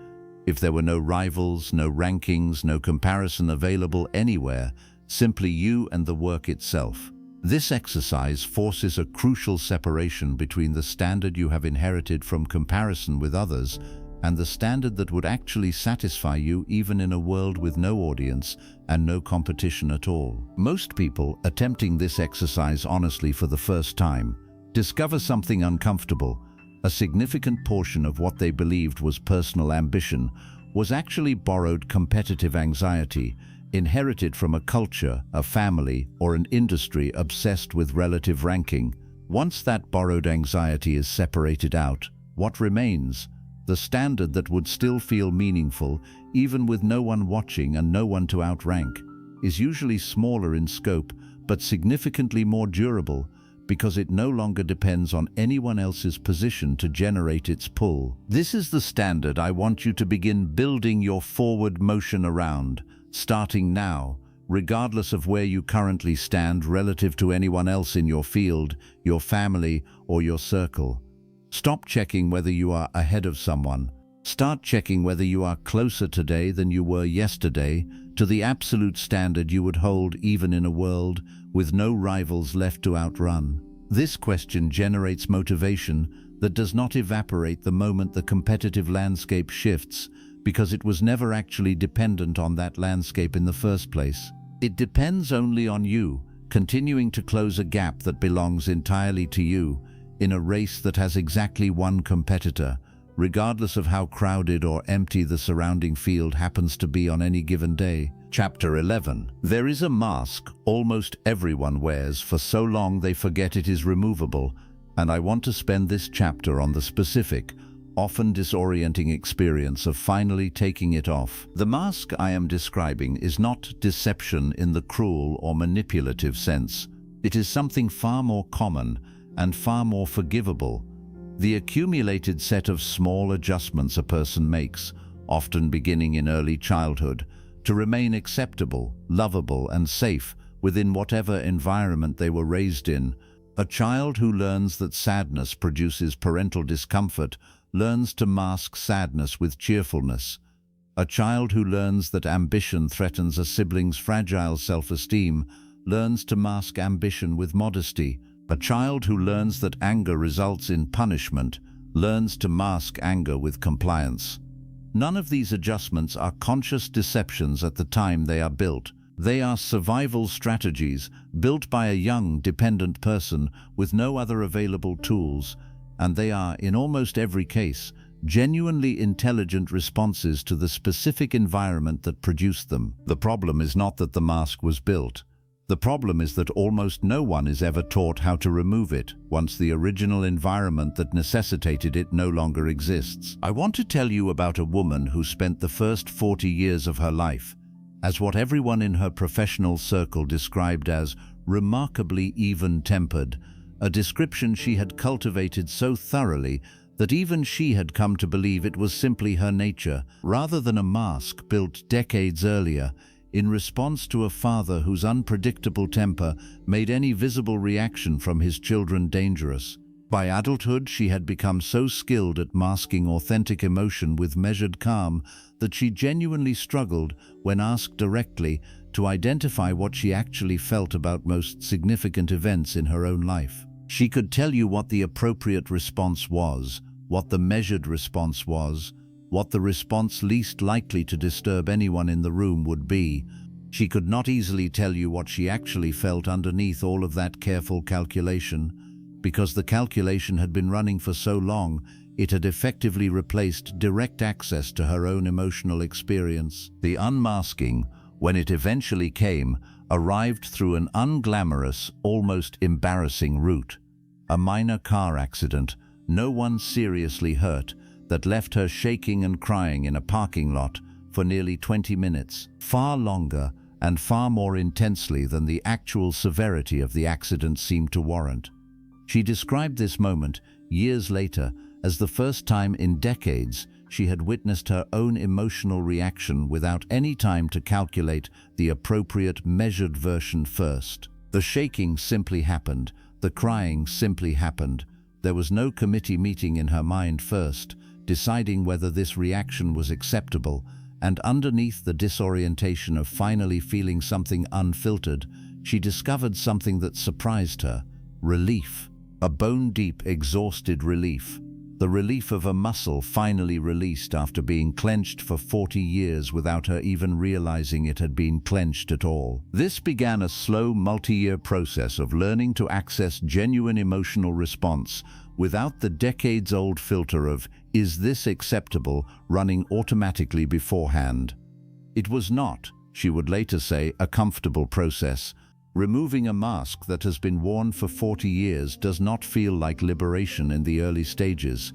If there were no rivals, no rankings, no comparison available anywhere, simply you and the work itself. This exercise forces a crucial separation between the standard you have inherited from comparison with others and the standard that would actually satisfy you even in a world with no audience and no competition at all. Most people attempting this exercise honestly for the first time discover something uncomfortable. A significant portion of what they believed was personal ambition was actually borrowed competitive anxiety, inherited from a culture, a family, or an industry obsessed with relative ranking. Once that borrowed anxiety is separated out, what remains? The standard that would still feel meaningful, even with no one watching and no one to outrank, is usually smaller in scope, but significantly more durable, because it no longer depends on anyone else's position to generate its pull. This is the standard I want you to begin building your forward motion around, starting now, regardless of where you currently stand relative to anyone else in your field, your family, or your circle. Stop checking whether you are ahead of someone. Start checking whether you are closer today than you were yesterday to the absolute standard you would hold even in a world with no rivals left to outrun. This question generates motivation that does not evaporate the moment the competitive landscape shifts, because it was never actually dependent on that landscape in the first place. It depends only on you, continuing to close a gap that belongs entirely to you, in a race that has exactly one competitor, regardless of how crowded or empty the surrounding field happens to be on any given day. Chapter 11. There is a mask almost everyone wears for so long they forget it is removable, and I want to spend this chapter on the specific, often disorienting experience of finally taking it off. The mask I am describing is not deception in the cruel or manipulative sense. It is something far more common and far more forgivable. The accumulated set of small adjustments a person makes, often beginning in early childhood, to remain acceptable, lovable, and safe within whatever environment they were raised in. A child who learns that sadness produces parental discomfort learns to mask sadness with cheerfulness. A child who learns that ambition threatens a sibling's fragile self-esteem learns to mask ambition with modesty. A child who learns that anger results in punishment learns to mask anger with compliance. None of these adjustments are conscious deceptions at the time they are built, They are survival strategies built by a young, dependent person with no other available tools, and they are, in almost every case, genuinely intelligent responses to the specific environment that produced them. The problem is not that the mask was built. The problem is that almost no one is ever taught how to remove it once the original environment that necessitated it no longer exists. I want to tell you about a woman who spent the first 40 years of her life as what everyone in her professional circle described as remarkably even-tempered, a description she had cultivated so thoroughly that even she had come to believe it was simply her nature, rather than a mask built decades earlier in response to a father whose unpredictable temper made any visible reaction from his children dangerous. By adulthood, she had become so skilled at masking authentic emotion with measured calm that she genuinely struggled, when asked directly, to identify what she actually felt about most significant events in her own life. She could tell you what the appropriate response was, what the measured response was, what the response least likely to disturb anyone in the room would be. She could not easily tell you what she actually felt underneath all of that careful calculation, because the calculation had been running for so long, it had effectively replaced direct access to her own emotional experience. The unmasking, when it eventually came, arrived through an unglamorous, almost embarrassing route. A minor car accident, no one seriously hurt, that left her shaking and crying in a parking lot for nearly 20 minutes, far longer and far more intensely than the actual severity of the accident seemed to warrant. She described this moment, years later, as the first time in decades she had witnessed her own emotional reaction without any time to calculate the appropriate measured version first. The shaking simply happened, the crying simply happened. There was no committee meeting in her mind first, deciding whether this reaction was acceptable, and underneath the disorientation of finally feeling something unfiltered, she discovered something that surprised her: relief. A bone-deep, exhausted relief. The relief of a muscle finally released after being clenched for 40 years without her even realizing it had been clenched at all. This began a slow, multi-year process of learning to access genuine emotional response without the decades-old filter of "is this acceptable?" running automatically beforehand. It was not, she would later say, a comfortable process. Removing a mask that has been worn for 40 years does not feel like liberation in the early stages.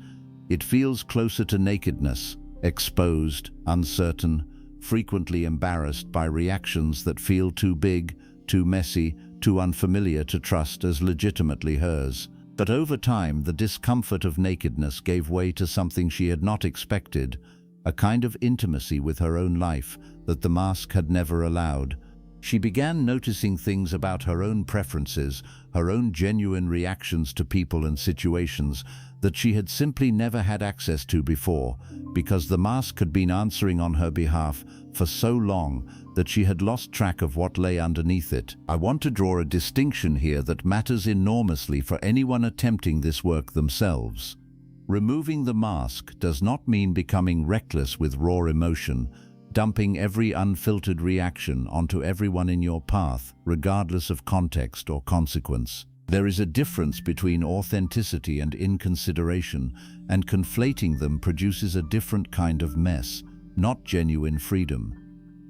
It feels closer to nakedness, exposed, uncertain, frequently embarrassed by reactions that feel too big, too messy, too unfamiliar to trust as legitimately hers. But over time, the discomfort of nakedness gave way to something she had not expected, a kind of intimacy with her own life that the mask had never allowed. She began noticing things about her own preferences, her own genuine reactions to people and situations that she had simply never had access to before, because the mask had been answering on her behalf for so long that she had lost track of what lay underneath it. I want to draw a distinction here that matters enormously for anyone attempting this work themselves. Removing the mask does not mean becoming reckless with raw emotion, dumping every unfiltered reaction onto everyone in your path, regardless of context or consequence. There is a difference between authenticity and inconsideration, and conflating them produces a different kind of mess, not genuine freedom.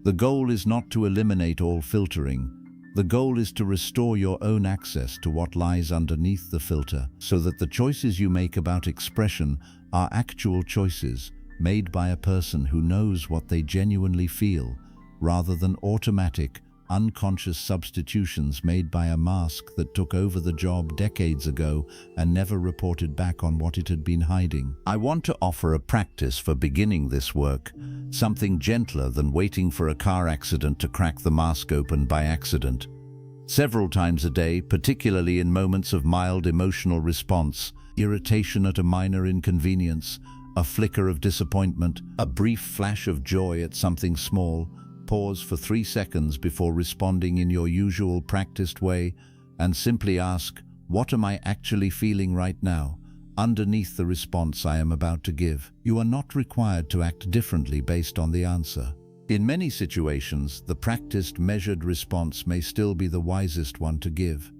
The goal is not to eliminate all filtering. The goal is to restore your own access to what lies underneath the filter, so that the choices you make about expression are actual choices, made by a person who knows what they genuinely feel, rather than automatic, unconscious substitutions made by a mask that took over the job decades ago and never reported back on what it had been hiding. I want to offer a practice for beginning this work, something gentler than waiting for a car accident to crack the mask open by accident. Several times a day, particularly in moments of mild emotional response, irritation at a minor inconvenience, a flicker of disappointment, a brief flash of joy at something small, pause for 3 seconds before responding in your usual practiced way and simply ask, "What am I actually feeling right now?" underneath the response I am about to give. You are not required to act differently based on the answer. In many situations, the practiced, measured response may still be the wisest one to give.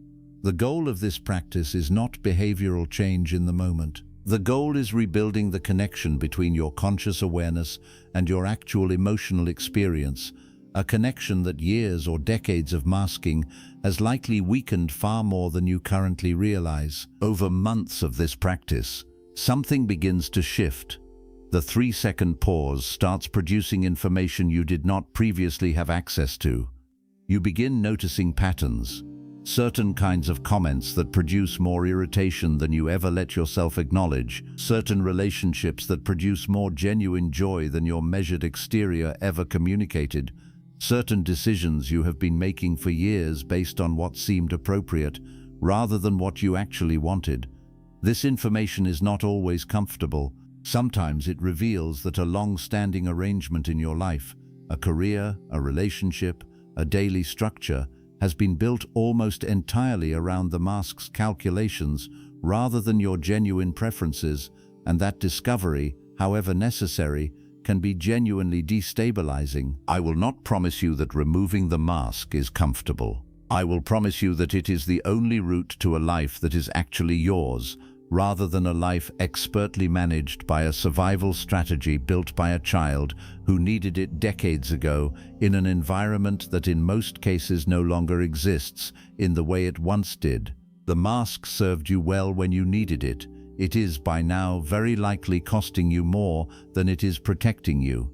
The goal of this practice is not behavioral change in the moment. The goal is rebuilding the connection between your conscious awareness and your actual emotional experience, a connection that years or decades of masking has likely weakened far more than you currently realize. Over months of this practice, something begins to shift. The 3-second pause starts producing information you did not previously have access to. You begin noticing patterns, certain kinds of comments that produce more irritation than you ever let yourself acknowledge, certain relationships that produce more genuine joy than your measured exterior ever communicated, certain decisions you have been making for years based on what seemed appropriate, rather than what you actually wanted. This information is not always comfortable. Sometimes it reveals that a long-standing arrangement in your life, a career, a relationship, a daily structure, has been built almost entirely around the mask's calculations rather than your genuine preferences, and that discovery, however necessary, can be genuinely destabilizing. I will not promise you that removing the mask is comfortable. I will promise you that it is the only route to a life that is actually yours, rather than a life expertly managed by a survival strategy built by a child who needed it decades ago in an environment that in most cases no longer exists in the way it once did. The mask served you well when you needed it. It is by now very likely costing you more than it is protecting you.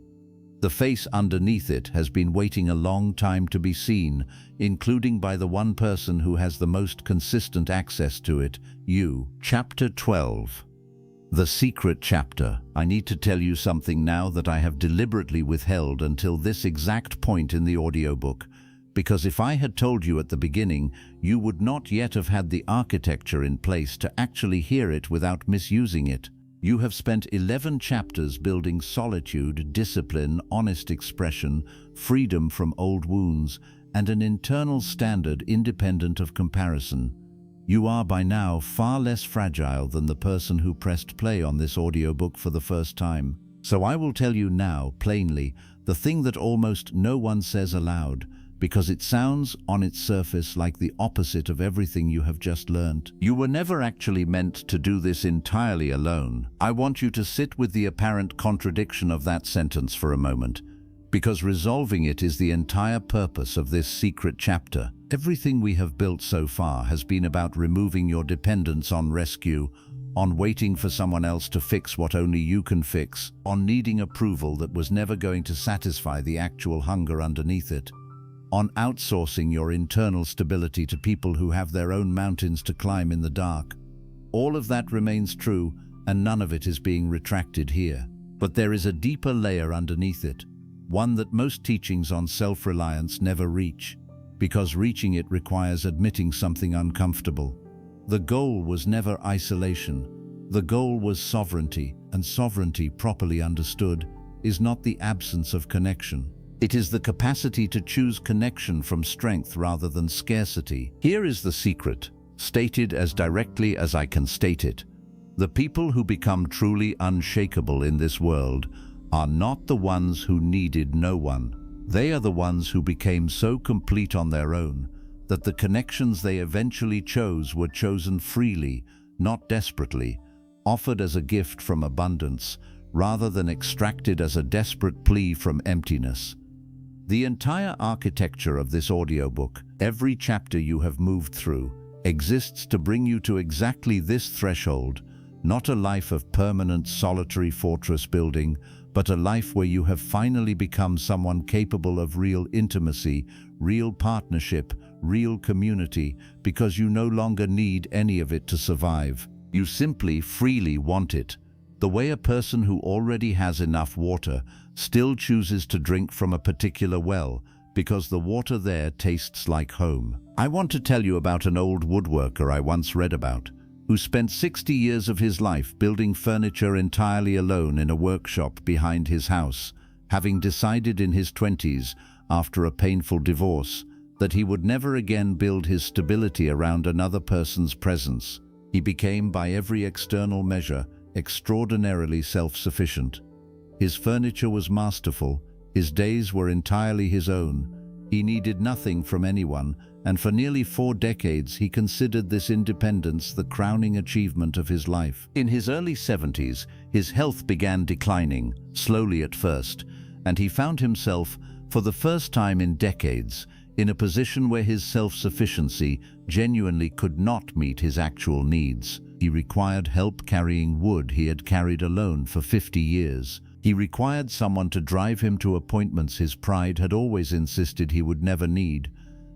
The face underneath it has been waiting a long time to be seen, including by the one person who has the most consistent access to it, you. Chapter 12. The secret chapter. I need to tell you something now that I have deliberately withheld until this exact point in the audiobook, because if I had told you at the beginning, you would not yet have had the architecture in place to actually hear it without misusing it. You have spent 11 chapters building solitude, discipline, honest expression, freedom from old wounds, and an internal standard independent of comparison. You are by now far less fragile than the person who pressed play on this audiobook for the first time. So I will tell you now, plainly, the thing that almost no one says aloud, because it sounds, on its surface, like the opposite of everything you have just learned. You were never actually meant to do this entirely alone. I want you to sit with the apparent contradiction of that sentence for a moment, because resolving it is the entire purpose of this secret chapter. Everything we have built so far has been about removing your dependence on rescue, on waiting for someone else to fix what only you can fix, on needing approval that was never going to satisfy the actual hunger underneath it, on outsourcing your internal stability to people who have their own mountains to climb in the dark. All of that remains true, and none of it is being retracted here. But there is a deeper layer underneath it, one that most teachings on self-reliance never reach, because reaching it requires admitting something uncomfortable. The goal was never isolation. The goal was sovereignty, and sovereignty, properly understood, is not the absence of connection. It is the capacity to choose connection from strength rather than scarcity. Here is the secret, stated as directly as I can state it. The people who become truly unshakable in this world are not the ones who needed no one. They are the ones who became so complete on their own that the connections they eventually chose were chosen freely, not desperately, offered as a gift from abundance, rather than extracted as a desperate plea from emptiness. The entire architecture of this audiobook, every chapter you have moved through, exists to bring you to exactly this threshold, not a life of permanent solitary fortress building, but a life where you have finally become someone capable of real intimacy, real partnership, real community, because you no longer need any of it to survive. You simply freely want it. The way a person who already has enough water still chooses to drink from a particular well because the water there tastes like home. I want to tell you about an old woodworker I once read about, who spent 60 years of his life building furniture entirely alone in a workshop behind his house, having decided in his 20s, after a painful divorce, that he would never again build his stability around another person's presence. He became, by every external measure, extraordinarily self-sufficient. His furniture was masterful, His days were entirely his own. He needed nothing from anyone, and for nearly 4 decades he considered this independence the crowning achievement of his life. In his early 70s, his health began declining, slowly at first, and he found himself, for the first time in decades, in a position where his self-sufficiency genuinely could not meet his actual needs. He required help carrying wood he had carried alone for 50 years. He required someone to drive him to appointments his pride had always insisted he would never need.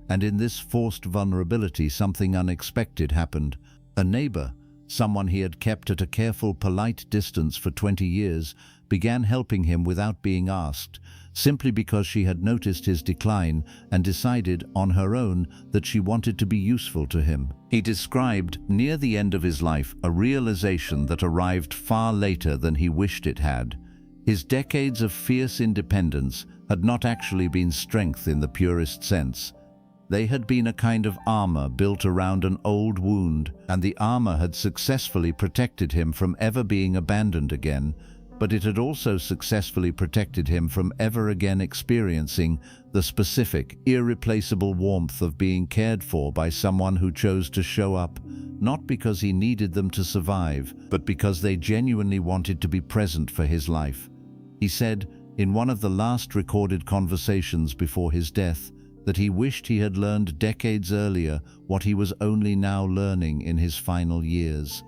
And in this forced vulnerability, something unexpected happened. A neighbor, someone he had kept at a careful, polite distance for 20 years, began helping him without being asked, simply because she had noticed his decline and decided on her own that she wanted to be useful to him. He described, near the end of his life, a realization that arrived far later than he wished it had. His decades of fierce independence had not actually been strength in the purest sense. They had been a kind of armor built around an old wound, and the armor had successfully protected him from ever being abandoned again, but it had also successfully protected him from ever again experiencing the specific, irreplaceable warmth of being cared for by someone who chose to show up, not because he needed them to survive, but because they genuinely wanted to be present for his life. He said, in one of the last recorded conversations before his death, that he wished he had learned decades earlier what he was only now learning in his final years.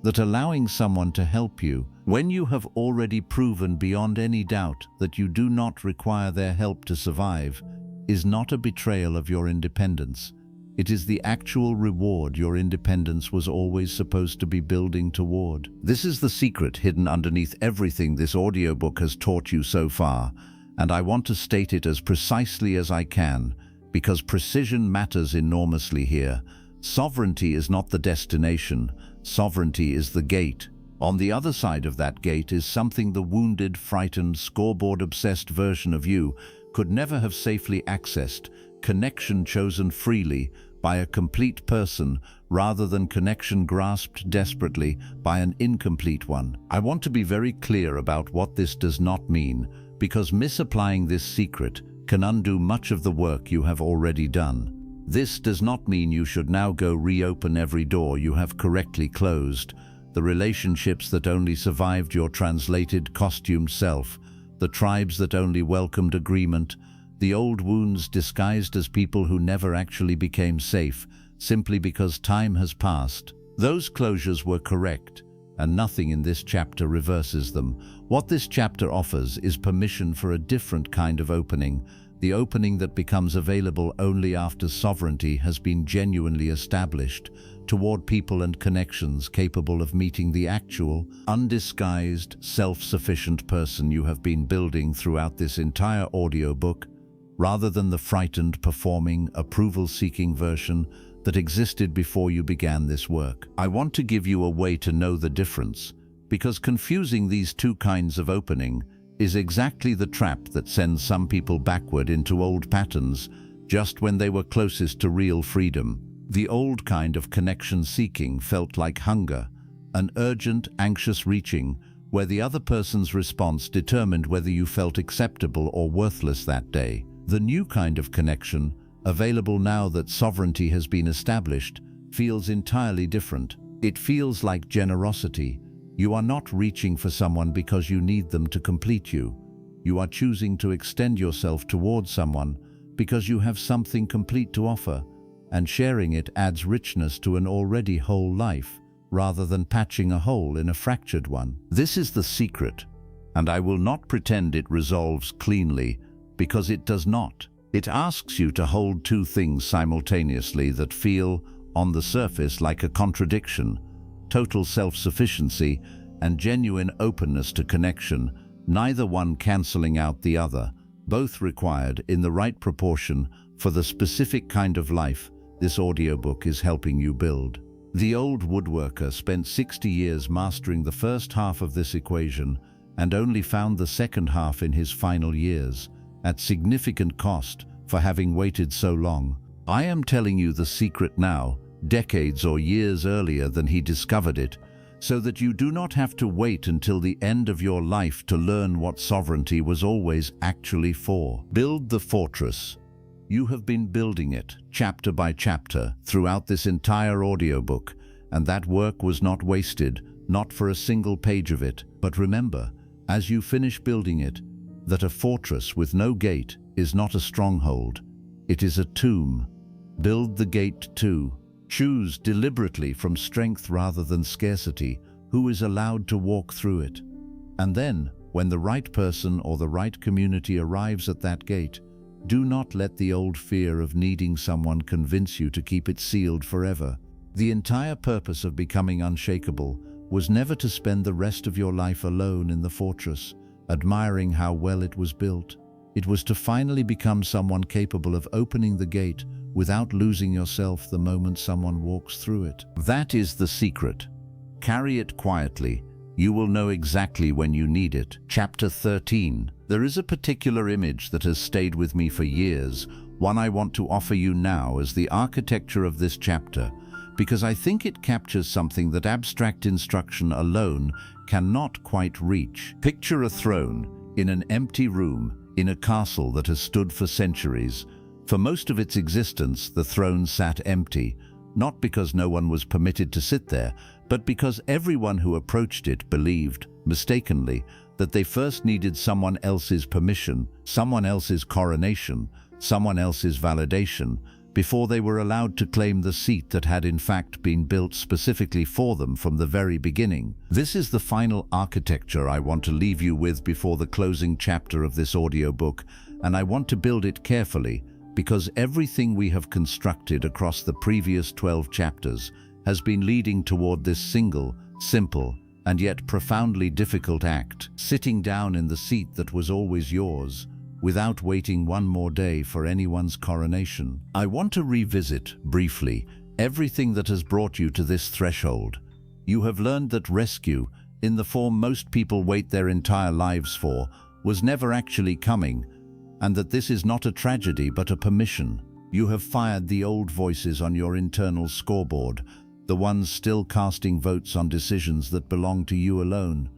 That allowing someone to help you, when you have already proven beyond any doubt that you do not require their help to survive, is not a betrayal of your independence. It is the actual reward your independence was always supposed to be building toward. This is the secret hidden underneath everything this audiobook has taught you so far, and I want to state it as precisely as I can, because precision matters enormously here. Sovereignty is not the destination, sovereignty is the gate. On the other side of that gate is something the wounded, frightened, scoreboard-obsessed version of you could never have safely accessed: connection chosen freely by a complete person rather than connection grasped desperately by an incomplete one. I want to be very clear about what this does not mean, because misapplying this secret can undo much of the work you have already done. This does not mean you should now go reopen every door you have correctly closed, the relationships that only survived your translated costumed self, the tribes that only welcomed agreement, the old wounds disguised as people who never actually became safe, simply because time has passed. Those closures were correct, and nothing in this chapter reverses them. What this chapter offers is permission for a different kind of opening, the opening that becomes available only after sovereignty has been genuinely established, toward people and connections capable of meeting the actual, undisguised, self-sufficient person you have been building throughout this entire audiobook, rather than the frightened, performing, approval-seeking version that existed before you began this work. I want to give you a way to know the difference, because confusing these two kinds of opening is exactly the trap that sends some people backward into old patterns just when they were closest to real freedom. The old kind of connection-seeking felt like hunger, an urgent, anxious reaching, where the other person's response determined whether you felt acceptable or worthless that day. The new kind of connection, available now that sovereignty has been established, feels entirely different. It feels like generosity. You are not reaching for someone because you need them to complete you. You are choosing to extend yourself towards someone because you have something complete to offer, and sharing it adds richness to an already whole life, rather than patching a hole in a fractured one. This is the secret, and I will not pretend it resolves cleanly, because it does not. It asks you to hold two things simultaneously that feel, on the surface, like a contradiction: total self-sufficiency and genuine openness to connection, neither one cancelling out the other, both required in the right proportion for the specific kind of life this audiobook is helping you build. The old woodworker spent 60 years mastering the first half of this equation and only found the second half in his final years, at significant cost for having waited so long. I am telling you the secret now, decades or years earlier than he discovered it, so that you do not have to wait until the end of your life to learn what sovereignty was always actually for. Build the fortress. You have been building it, chapter by chapter, throughout this entire audiobook, and that work was not wasted, not for a single page of it. But remember, as you finish building it, that a fortress with no gate is not a stronghold. It is a tomb. Build the gate too. Choose deliberately from strength rather than scarcity who is allowed to walk through it. And then, when the right person or the right community arrives at that gate, do not let the old fear of needing someone convince you to keep it sealed forever. The entire purpose of becoming unshakable was never to spend the rest of your life alone in the fortress, admiring how well it was built. It was to finally become someone capable of opening the gate without losing yourself the moment someone walks through it. That is the secret. Carry it quietly. You will know exactly when you need it. Chapter 13. There is a particular image that has stayed with me for years, one I want to offer you now as the architecture of this chapter, because I think it captures something that abstract instruction alone cannot quite reach. Picture a throne in an empty room in a castle that has stood for centuries. For most of its existence, the throne sat empty, not because no one was permitted to sit there, but because everyone who approached it believed, mistakenly, that they first needed someone else's permission, someone else's coronation, someone else's validation, before they were allowed to claim the seat that had in fact been built specifically for them from the very beginning. This is the final architecture I want to leave you with before the closing chapter of this audiobook, and I want to build it carefully, because everything we have constructed across the previous 12 chapters has been leading toward this single, simple, and yet profoundly difficult act, sitting down in the seat that was always yours, without waiting one more day for anyone's coronation. I want to revisit, briefly, everything that has brought you to this threshold. You have learned that rescue, in the form most people wait their entire lives for, was never actually coming, and that this is not a tragedy but a permission. You have fired the old voices on your internal scoreboard, the ones still casting votes on decisions that belong to you alone.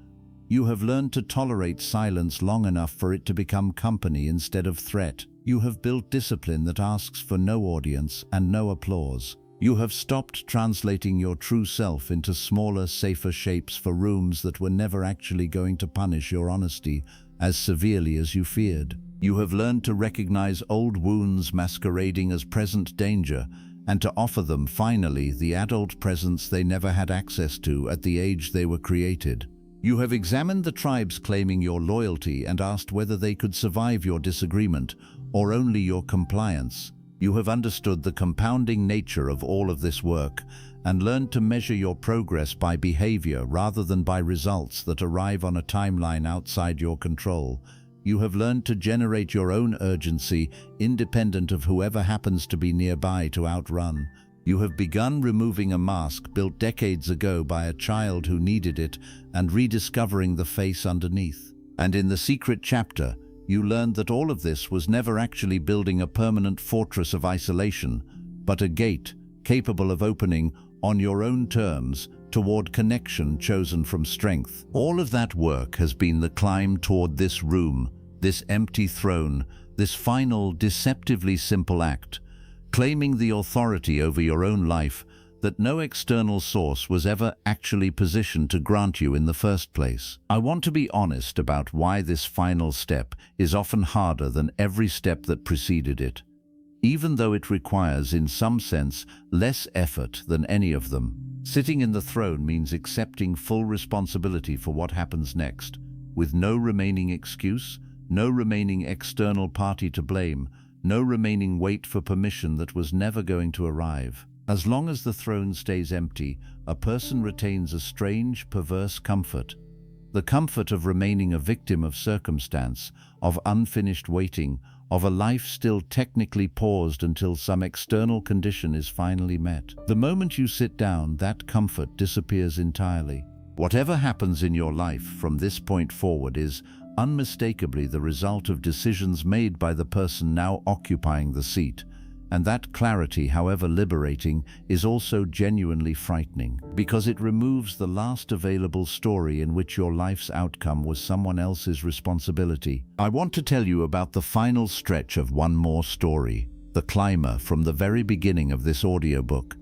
You have learned to tolerate silence long enough for it to become company instead of threat. You have built discipline that asks for no audience and no applause. You have stopped translating your true self into smaller, safer shapes for rooms that were never actually going to punish your honesty as severely as you feared. You have learned to recognize old wounds masquerading as present danger and to offer them, finally, the adult presence they never had access to at the age they were created. You have examined the tribes claiming your loyalty and asked whether they could survive your disagreement or only your compliance. You have understood the compounding nature of all of this work and learned to measure your progress by behavior rather than by results that arrive on a timeline outside your control. You have learned to generate your own urgency, independent of whoever happens to be nearby to outrun. You have begun removing a mask built decades ago by a child who needed it and rediscovering the face underneath. And in the secret chapter, you learned that all of this was never actually building a permanent fortress of isolation, but a gate capable of opening on your own terms toward connection chosen from strength. All of that work has been the climb toward this room, this empty throne, this final, deceptively simple act, claiming the authority over your own life that no external source was ever actually positioned to grant you in the first place. I want to be honest about why this final step is often harder than every step that preceded it, even though it requires, in some sense, less effort than any of them. Sitting in the throne means accepting full responsibility for what happens next, with no remaining excuse, no remaining external party to blame, no remaining wait for permission that was never going to arrive. As long as the throne stays empty, a person retains a strange, perverse comfort. The comfort of remaining a victim of circumstance, of unfinished waiting, of a life still technically paused until some external condition is finally met. The moment you sit down, that comfort disappears entirely. Whatever happens in your life from this point forward is unmistakably the result of decisions made by the person now occupying the seat, And that clarity, however liberating, is also genuinely frightening, because it removes the last available story in which your life's outcome was someone else's responsibility. I want to tell you about the final stretch of one more story, the climber from the very beginning of this audiobook,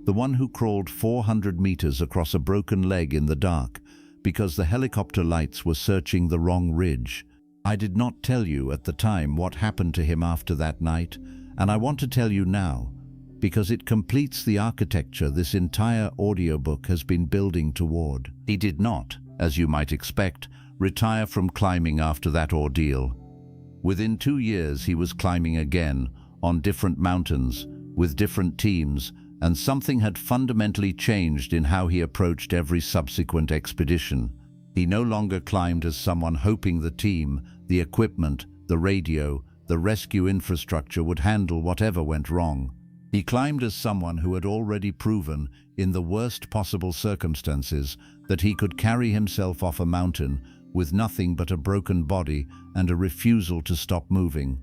the one who crawled 400 meters across a broken leg in the dark because the helicopter lights were searching the wrong ridge. I did not tell you at the time what happened to him after that night, and I want to tell you now, because it completes the architecture this entire audiobook has been building toward. He did not, as you might expect, retire from climbing after that ordeal. Within 2 years he was climbing again, on different mountains, with different teams, and something had fundamentally changed in how he approached every subsequent expedition. He no longer climbed as someone hoping the team, the equipment, the radio, the rescue infrastructure would handle whatever went wrong. He climbed as someone who had already proven, in the worst possible circumstances, that he could carry himself off a mountain with nothing but a broken body and a refusal to stop moving.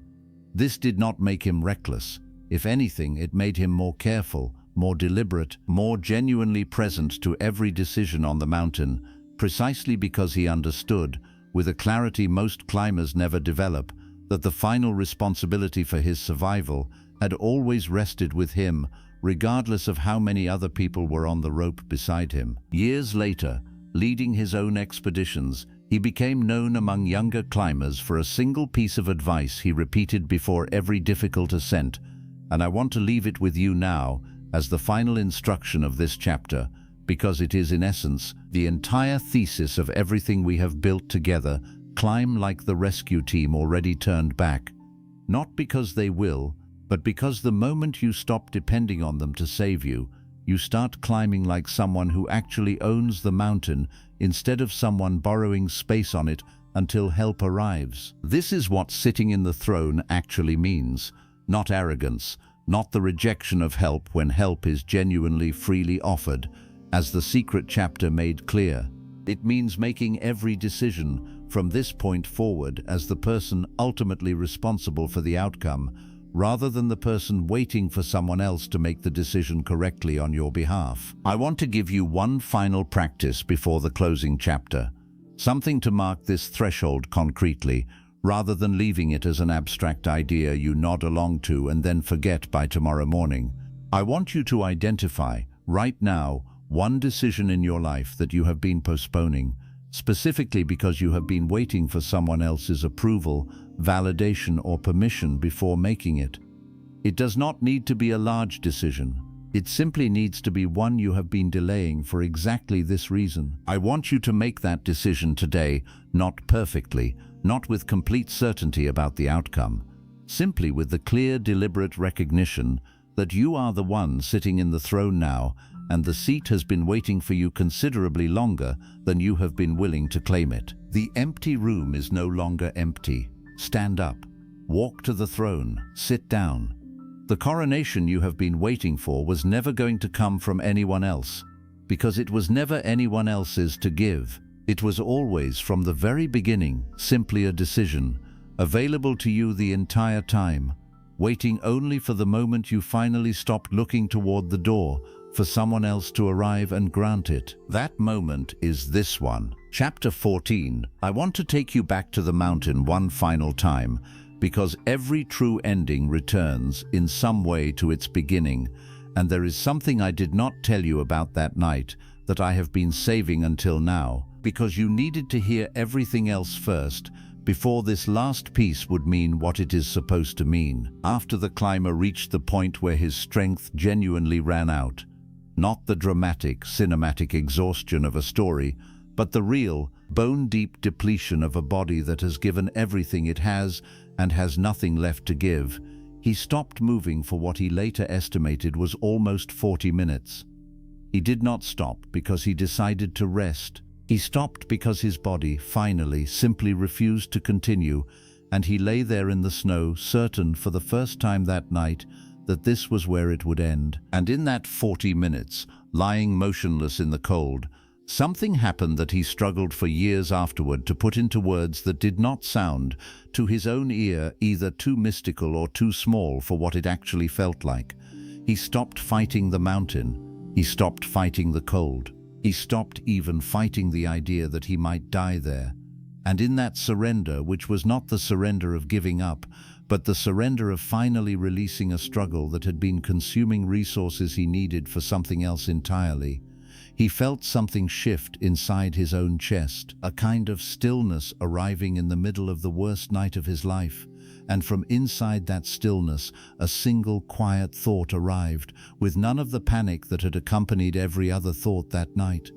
This did not make him reckless. If anything, it made him more careful, more deliberate, more genuinely present to every decision on the mountain, precisely because he understood, with a clarity most climbers never develop, that the final responsibility for his survival had always rested with him, regardless of how many other people were on the rope beside him. Years later, leading his own expeditions, he became known among younger climbers for a single piece of advice he repeated before every difficult ascent, and I want to leave it with you now as the final instruction of this chapter, because it is in essence the entire thesis of everything we have built together. Climb like the rescue team already turned back, not because they will, but because the moment you stop depending on them to save you, you start climbing like someone who actually owns the mountain instead of someone borrowing space on it until help arrives. This is what sitting in the throne actually means, not arrogance, not the rejection of help when help is genuinely freely offered, as the secret chapter made clear. It means making every decision from this point forward as the person ultimately responsible for the outcome, rather than the person waiting for someone else to make the decision correctly on your behalf. I want to give you one final practice before the closing chapter, something to mark this threshold concretely, rather than leaving it as an abstract idea you nod along to and then forget by tomorrow morning. I want you to identify, right now, one decision in your life that you have been postponing, specifically because you have been waiting for someone else's approval, validation, or permission before making it. It does not need to be a large decision. It simply needs to be one you have been delaying for exactly this reason. I want you to make that decision today, not perfectly, not with complete certainty about the outcome, simply with the clear, deliberate recognition that you are the one sitting in the throne now, and the seat has been waiting for you considerably longer than you have been willing to claim it. The empty room is no longer empty. Stand up, walk to the throne, sit down. The coronation you have been waiting for was never going to come from anyone else, because it was never anyone else's to give. It was always, from the very beginning, simply a decision, available to you the entire time, waiting only for the moment you finally stopped looking toward the door for someone else to arrive and grant it. That moment is this one. Chapter 14. I want to take you back to the mountain one final time, because every true ending returns in some way to its beginning, and there is something I did not tell you about that night that I have been saving until now, because you needed to hear everything else first, before this last piece would mean what it is supposed to mean. After the climber reached the point where his strength genuinely ran out, not the dramatic, cinematic exhaustion of a story, but the real, bone-deep depletion of a body that has given everything it has and has nothing left to give, he stopped moving for what he later estimated was almost 40 minutes. He did not stop because he decided to rest. He stopped because his body, finally, simply refused to continue, and he lay there in the snow, certain for the first time that night that this was where it would end. And in that 40 minutes, lying motionless in the cold, Something happened that he struggled for years afterward to put into words that did not sound, to his own ear, either too mystical or too small for what it actually felt like. He stopped fighting the mountain. He stopped fighting the cold. He stopped even fighting the idea that he might die there. And in that surrender, which was not the surrender of giving up, but the surrender of finally releasing a struggle that had been consuming resources he needed for something else entirely, he felt something shift inside his own chest, a kind of stillness arriving in the middle of the worst night of his life. And from inside that stillness, a single quiet thought arrived, with none of the panic that had accompanied every other thought that night.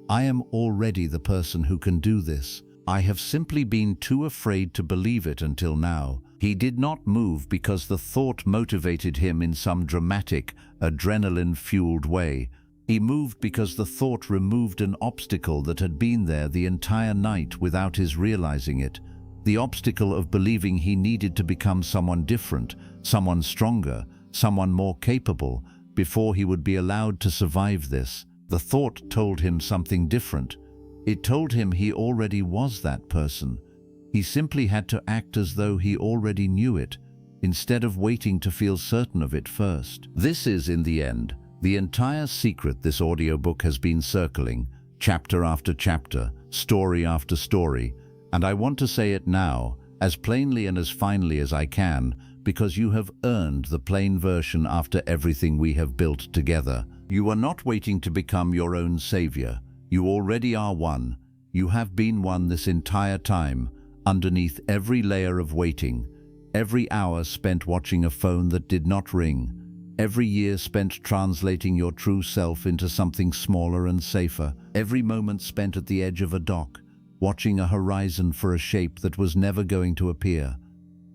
I am already the person who can do this. I have simply been too afraid to believe it until now. He did not move because the thought motivated him in some dramatic, adrenaline-fueled way. He moved because the thought removed an obstacle that had been there the entire night without his realizing it. The obstacle of believing he needed to become someone different, someone stronger, someone more capable, before he would be allowed to survive this. The thought told him something different. It told him he already was that person. He simply had to act as though he already knew it, instead of waiting to feel certain of it first. This is, in the end, the entire secret this audiobook has been circling, chapter after chapter, story after story, and I want to say it now, as plainly and as finely as I can, because you have earned the plain version after everything we have built together. You are not waiting to become your own savior. You already are one. You have been one this entire time, underneath every layer of waiting, every hour spent watching a phone that did not ring, every year spent translating your true self into something smaller and safer, every moment spent at the edge of a dock, watching a horizon for a shape that was never going to appear.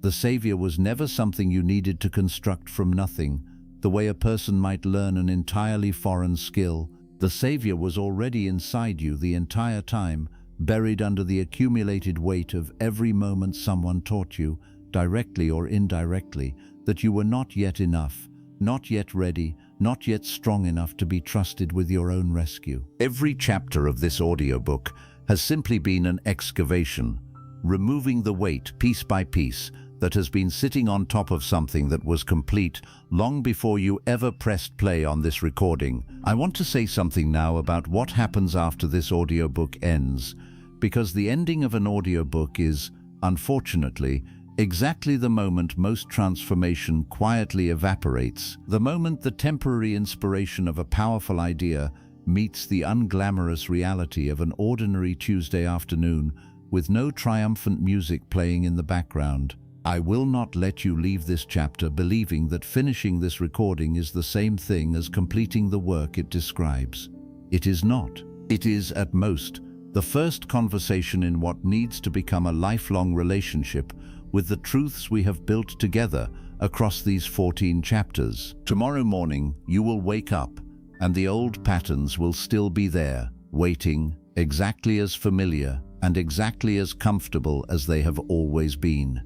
The savior was never something you needed to construct from nothing, the way a person might learn an entirely foreign skill. The savior was already inside you the entire time, buried under the accumulated weight of every moment someone taught you, directly or indirectly, that you were not yet enough, not yet ready, not yet strong enough to be trusted with your own rescue. Every chapter of this audiobook has simply been an excavation, removing the weight piece by piece that has been sitting on top of something that was complete long before you ever pressed play on this recording. I want to say something now about what happens after this audiobook ends, because the ending of an audiobook is, unfortunately, exactly the moment most transformation quietly evaporates, the moment the temporary inspiration of a powerful idea meets the unglamorous reality of an ordinary Tuesday afternoon with no triumphant music playing in the background. I will not let you leave this chapter believing that finishing this recording is the same thing as completing the work it describes. It is not. It is, at most, the first conversation in what needs to become a lifelong relationship with the truths we have built together across these 14 chapters. Tomorrow morning, you will wake up, and the old patterns will still be there, waiting, exactly as familiar and exactly as comfortable as they have always been.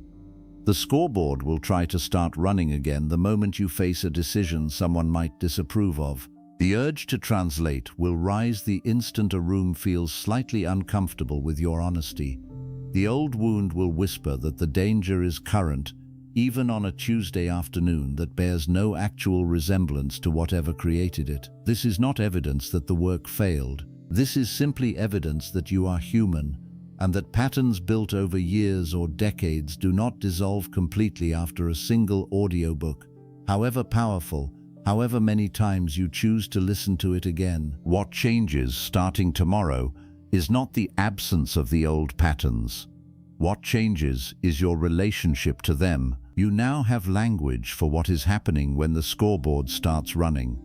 The scoreboard will try to start running again the moment you face a decision someone might disapprove of. The urge to translate will rise the instant a room feels slightly uncomfortable with your honesty. The old wound will whisper that the danger is current, even on a Tuesday afternoon that bears no actual resemblance to whatever created it. This is not evidence that the work failed. This is simply evidence that you are human, and that patterns built over years or decades do not dissolve completely after a single audiobook, however powerful, however many times you choose to listen to it again. What changes starting tomorrow is not the absence of the old patterns. What changes is your relationship to them. You now have language for what is happening when the scoreboard starts running.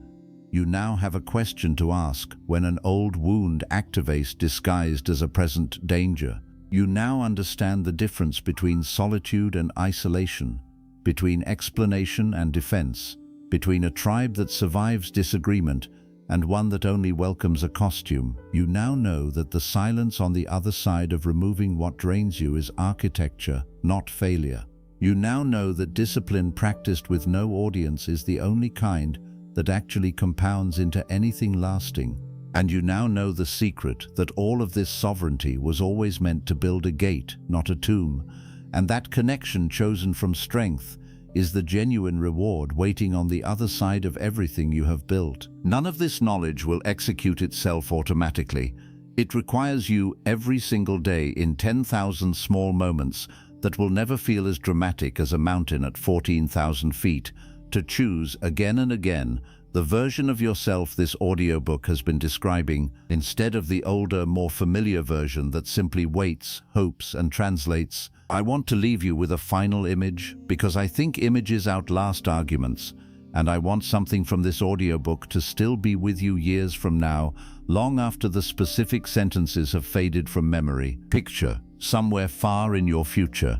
You now have a question to ask when an old wound activates disguised as a present danger. You now understand the difference between solitude and isolation, between explanation and defense, between a tribe that survives disagreement and one that only welcomes a costume. You now know that the silence on the other side of removing what drains you is architecture, not failure. You now know that discipline practiced with no audience is the only kind that actually compounds into anything lasting. And you now know the secret that all of this sovereignty was always meant to build a gate, not a tomb, and that connection chosen from strength is the genuine reward waiting on the other side of everything you have built. None of this knowledge will execute itself automatically. It requires you every single day in 10,000 small moments that will never feel as dramatic as a mountain at 14,000 feet, to choose again and again the version of yourself this audiobook has been describing, instead of the older, more familiar version that simply waits, hopes, and translates. I want to leave you with a final image, because I think images outlast arguments, and I want something from this audiobook to still be with you years from now, long after the specific sentences have faded from memory. Picture, somewhere far in your future,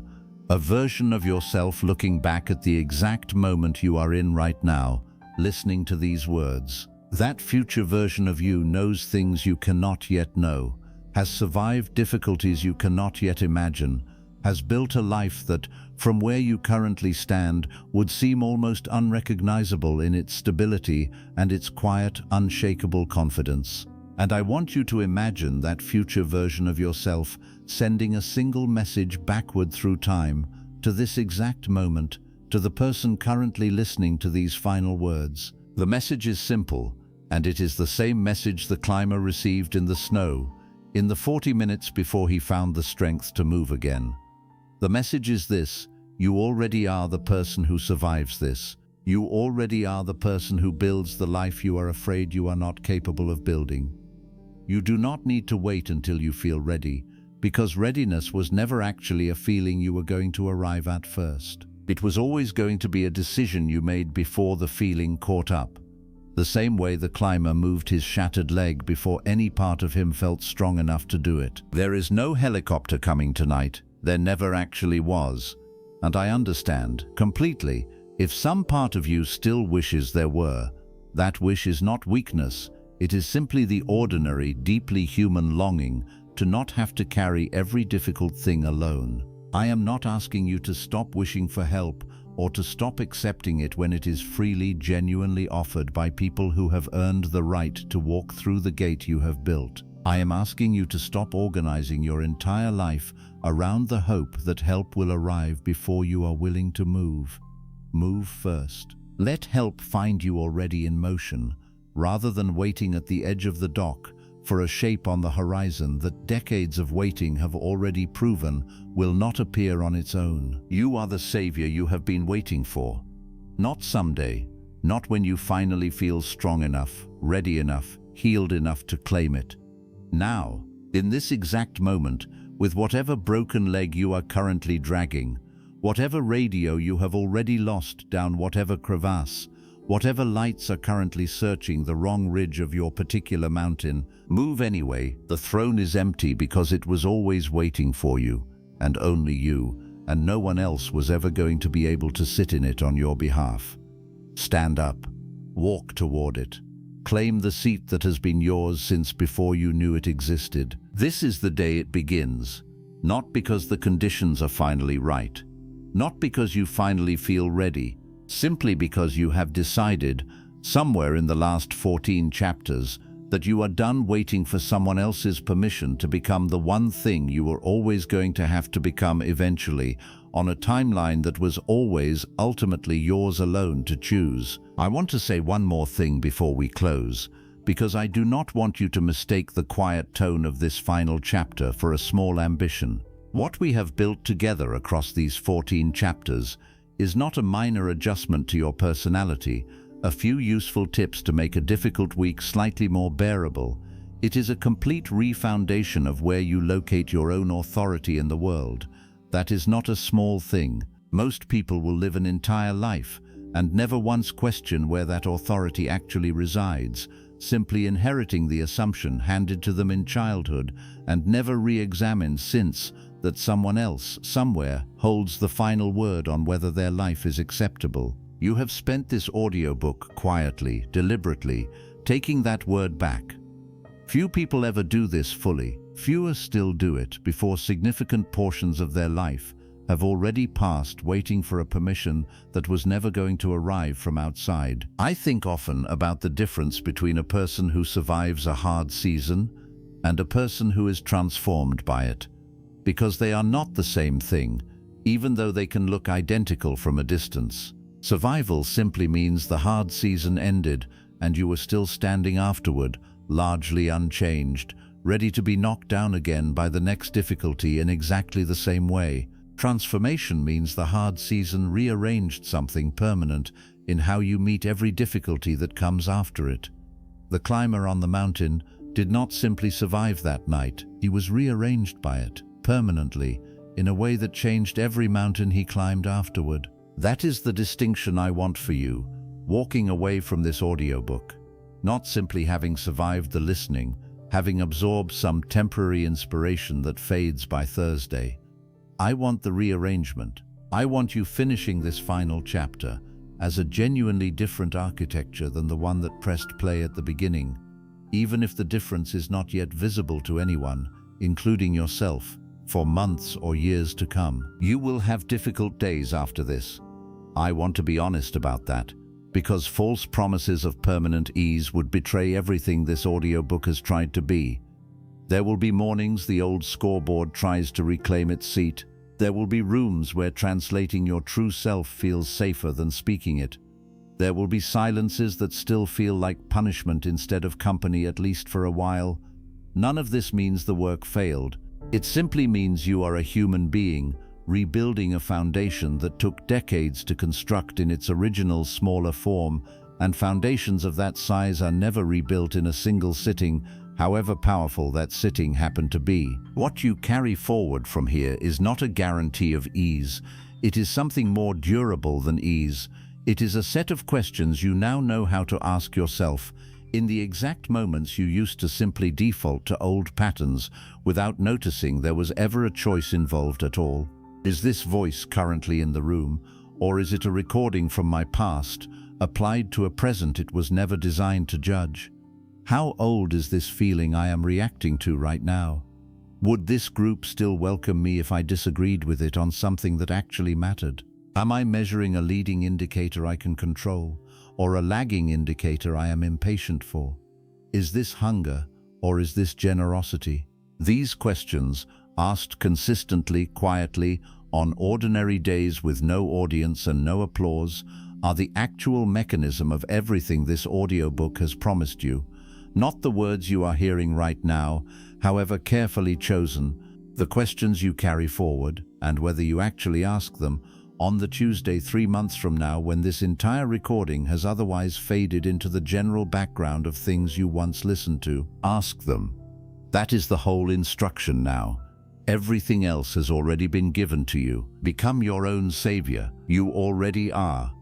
a version of yourself looking back at the exact moment you are in right now, listening to these words. That future version of you knows things you cannot yet know, has survived difficulties you cannot yet imagine, has built a life that, from where you currently stand, would seem almost unrecognizable in its stability and its quiet, unshakable confidence. And I want you to imagine that future version of yourself sending a single message backward through time, to this exact moment, to the person currently listening to these final words. The message is simple, and it is the same message the climber received in the snow, in the 40 minutes before he found the strength to move again. The message is this: you already are the person who survives this. You already are the person who builds the life you are afraid you are not capable of building. You do not need to wait until you feel ready, because readiness was never actually a feeling you were going to arrive at first. It was always going to be a decision you made before the feeling caught up. The same way the climber moved his shattered leg before any part of him felt strong enough to do it. There is no helicopter coming tonight. There never actually was. And I understand completely if some part of you still wishes there were. That wish is not weakness. It is simply the ordinary, deeply human longing to not have to carry every difficult thing alone. I am not asking you to stop wishing for help or to stop accepting it when it is freely, genuinely offered by people who have earned the right to walk through the gate you have built. I am asking you to stop organizing your entire life around the hope that help will arrive before you are willing to move. Move first. Let help find you already in motion, rather than waiting at the edge of the dock for a shape on the horizon that decades of waiting have already proven will not appear on its own. You are the savior you have been waiting for. Not someday, not when you finally feel strong enough, ready enough, healed enough to claim it. Now, in this exact moment, with whatever broken leg you are currently dragging, whatever radio you have already lost down whatever crevasse, whatever lights are currently searching the wrong ridge of your particular mountain, move anyway. The throne is empty because it was always waiting for you, and only you, and no one else was ever going to be able to sit in it on your behalf. Stand up, walk toward it, claim the seat that has been yours since before you knew it existed. This is the day it begins, not because the conditions are finally right, not because you finally feel ready, simply because you have decided, somewhere in the last 14 chapters, that you are done waiting for someone else's permission to become the one thing you were always going to have to become eventually, on a timeline that was always ultimately yours alone to choose. I want to say one more thing before we close, because I do not want you to mistake the quiet tone of this final chapter for a small ambition. What we have built together across these 14 chapters is not a minor adjustment to your personality, a few useful tips to make a difficult week slightly more bearable. It is a complete refoundation of where you locate your own authority in the world. That is not a small thing. Most people will live an entire life and never once question where that authority actually resides, simply inheriting the assumption handed to them in childhood and never re-examined since that someone else, somewhere, holds the final word on whether their life is acceptable. You have spent this audiobook quietly, deliberately, taking that word back. Few people ever do this fully. Fewer still do it before significant portions of their life, have already passed, waiting for a permission that was never going to arrive from outside. I think often about the difference between a person who survives a hard season and a person who is transformed by it, because they are not the same thing, even though they can look identical from a distance. Survival simply means the hard season ended and you were still standing afterward, largely unchanged, ready to be knocked down again by the next difficulty in exactly the same way. Transformation means the hard season rearranged something permanent in how you meet every difficulty that comes after it. The climber on the mountain did not simply survive that night, he was rearranged by it, permanently, in a way that changed every mountain he climbed afterward. That is the distinction I want for you, walking away from this audiobook. Not simply having survived the listening, having absorbed some temporary inspiration that fades by Thursday. I want the rearrangement. I want you finishing this final chapter as a genuinely different architecture than the one that pressed play at the beginning, even if the difference is not yet visible to anyone, including yourself, for months or years to come. You will have difficult days after this. I want to be honest about that, because false promises of permanent ease would betray everything this audiobook has tried to be. There will be mornings the old scoreboard tries to reclaim its seat. There will be rooms where translating your true self feels safer than speaking it. There will be silences that still feel like punishment instead of company, at least for a while. None of this means the work failed. It simply means you are a human being, rebuilding a foundation that took decades to construct in its original smaller form, and foundations of that size are never rebuilt in a single sitting, however powerful that sitting happened to be. What you carry forward from here is not a guarantee of ease. It is something more durable than ease. It is a set of questions you now know how to ask yourself in the exact moments you used to simply default to old patterns without noticing there was ever a choice involved at all. Is this voice currently in the room, or is it a recording from my past, applied to a present it was never designed to judge? How old is this feeling I am reacting to right now? Would this group still welcome me if I disagreed with it on something that actually mattered? Am I measuring a leading indicator I can control, or a lagging indicator I am impatient for? Is this hunger, or is this generosity? These questions, asked consistently, quietly, on ordinary days with no audience and no applause, are the actual mechanism of everything this audiobook has promised you. Not the words you are hearing right now, however carefully chosen, the questions you carry forward, and whether you actually ask them, on the Tuesday 3 months from now when this entire recording has otherwise faded into the general background of things you once listened to. Ask them. That is the whole instruction now. Everything else has already been given to you. Become your own savior. You already are.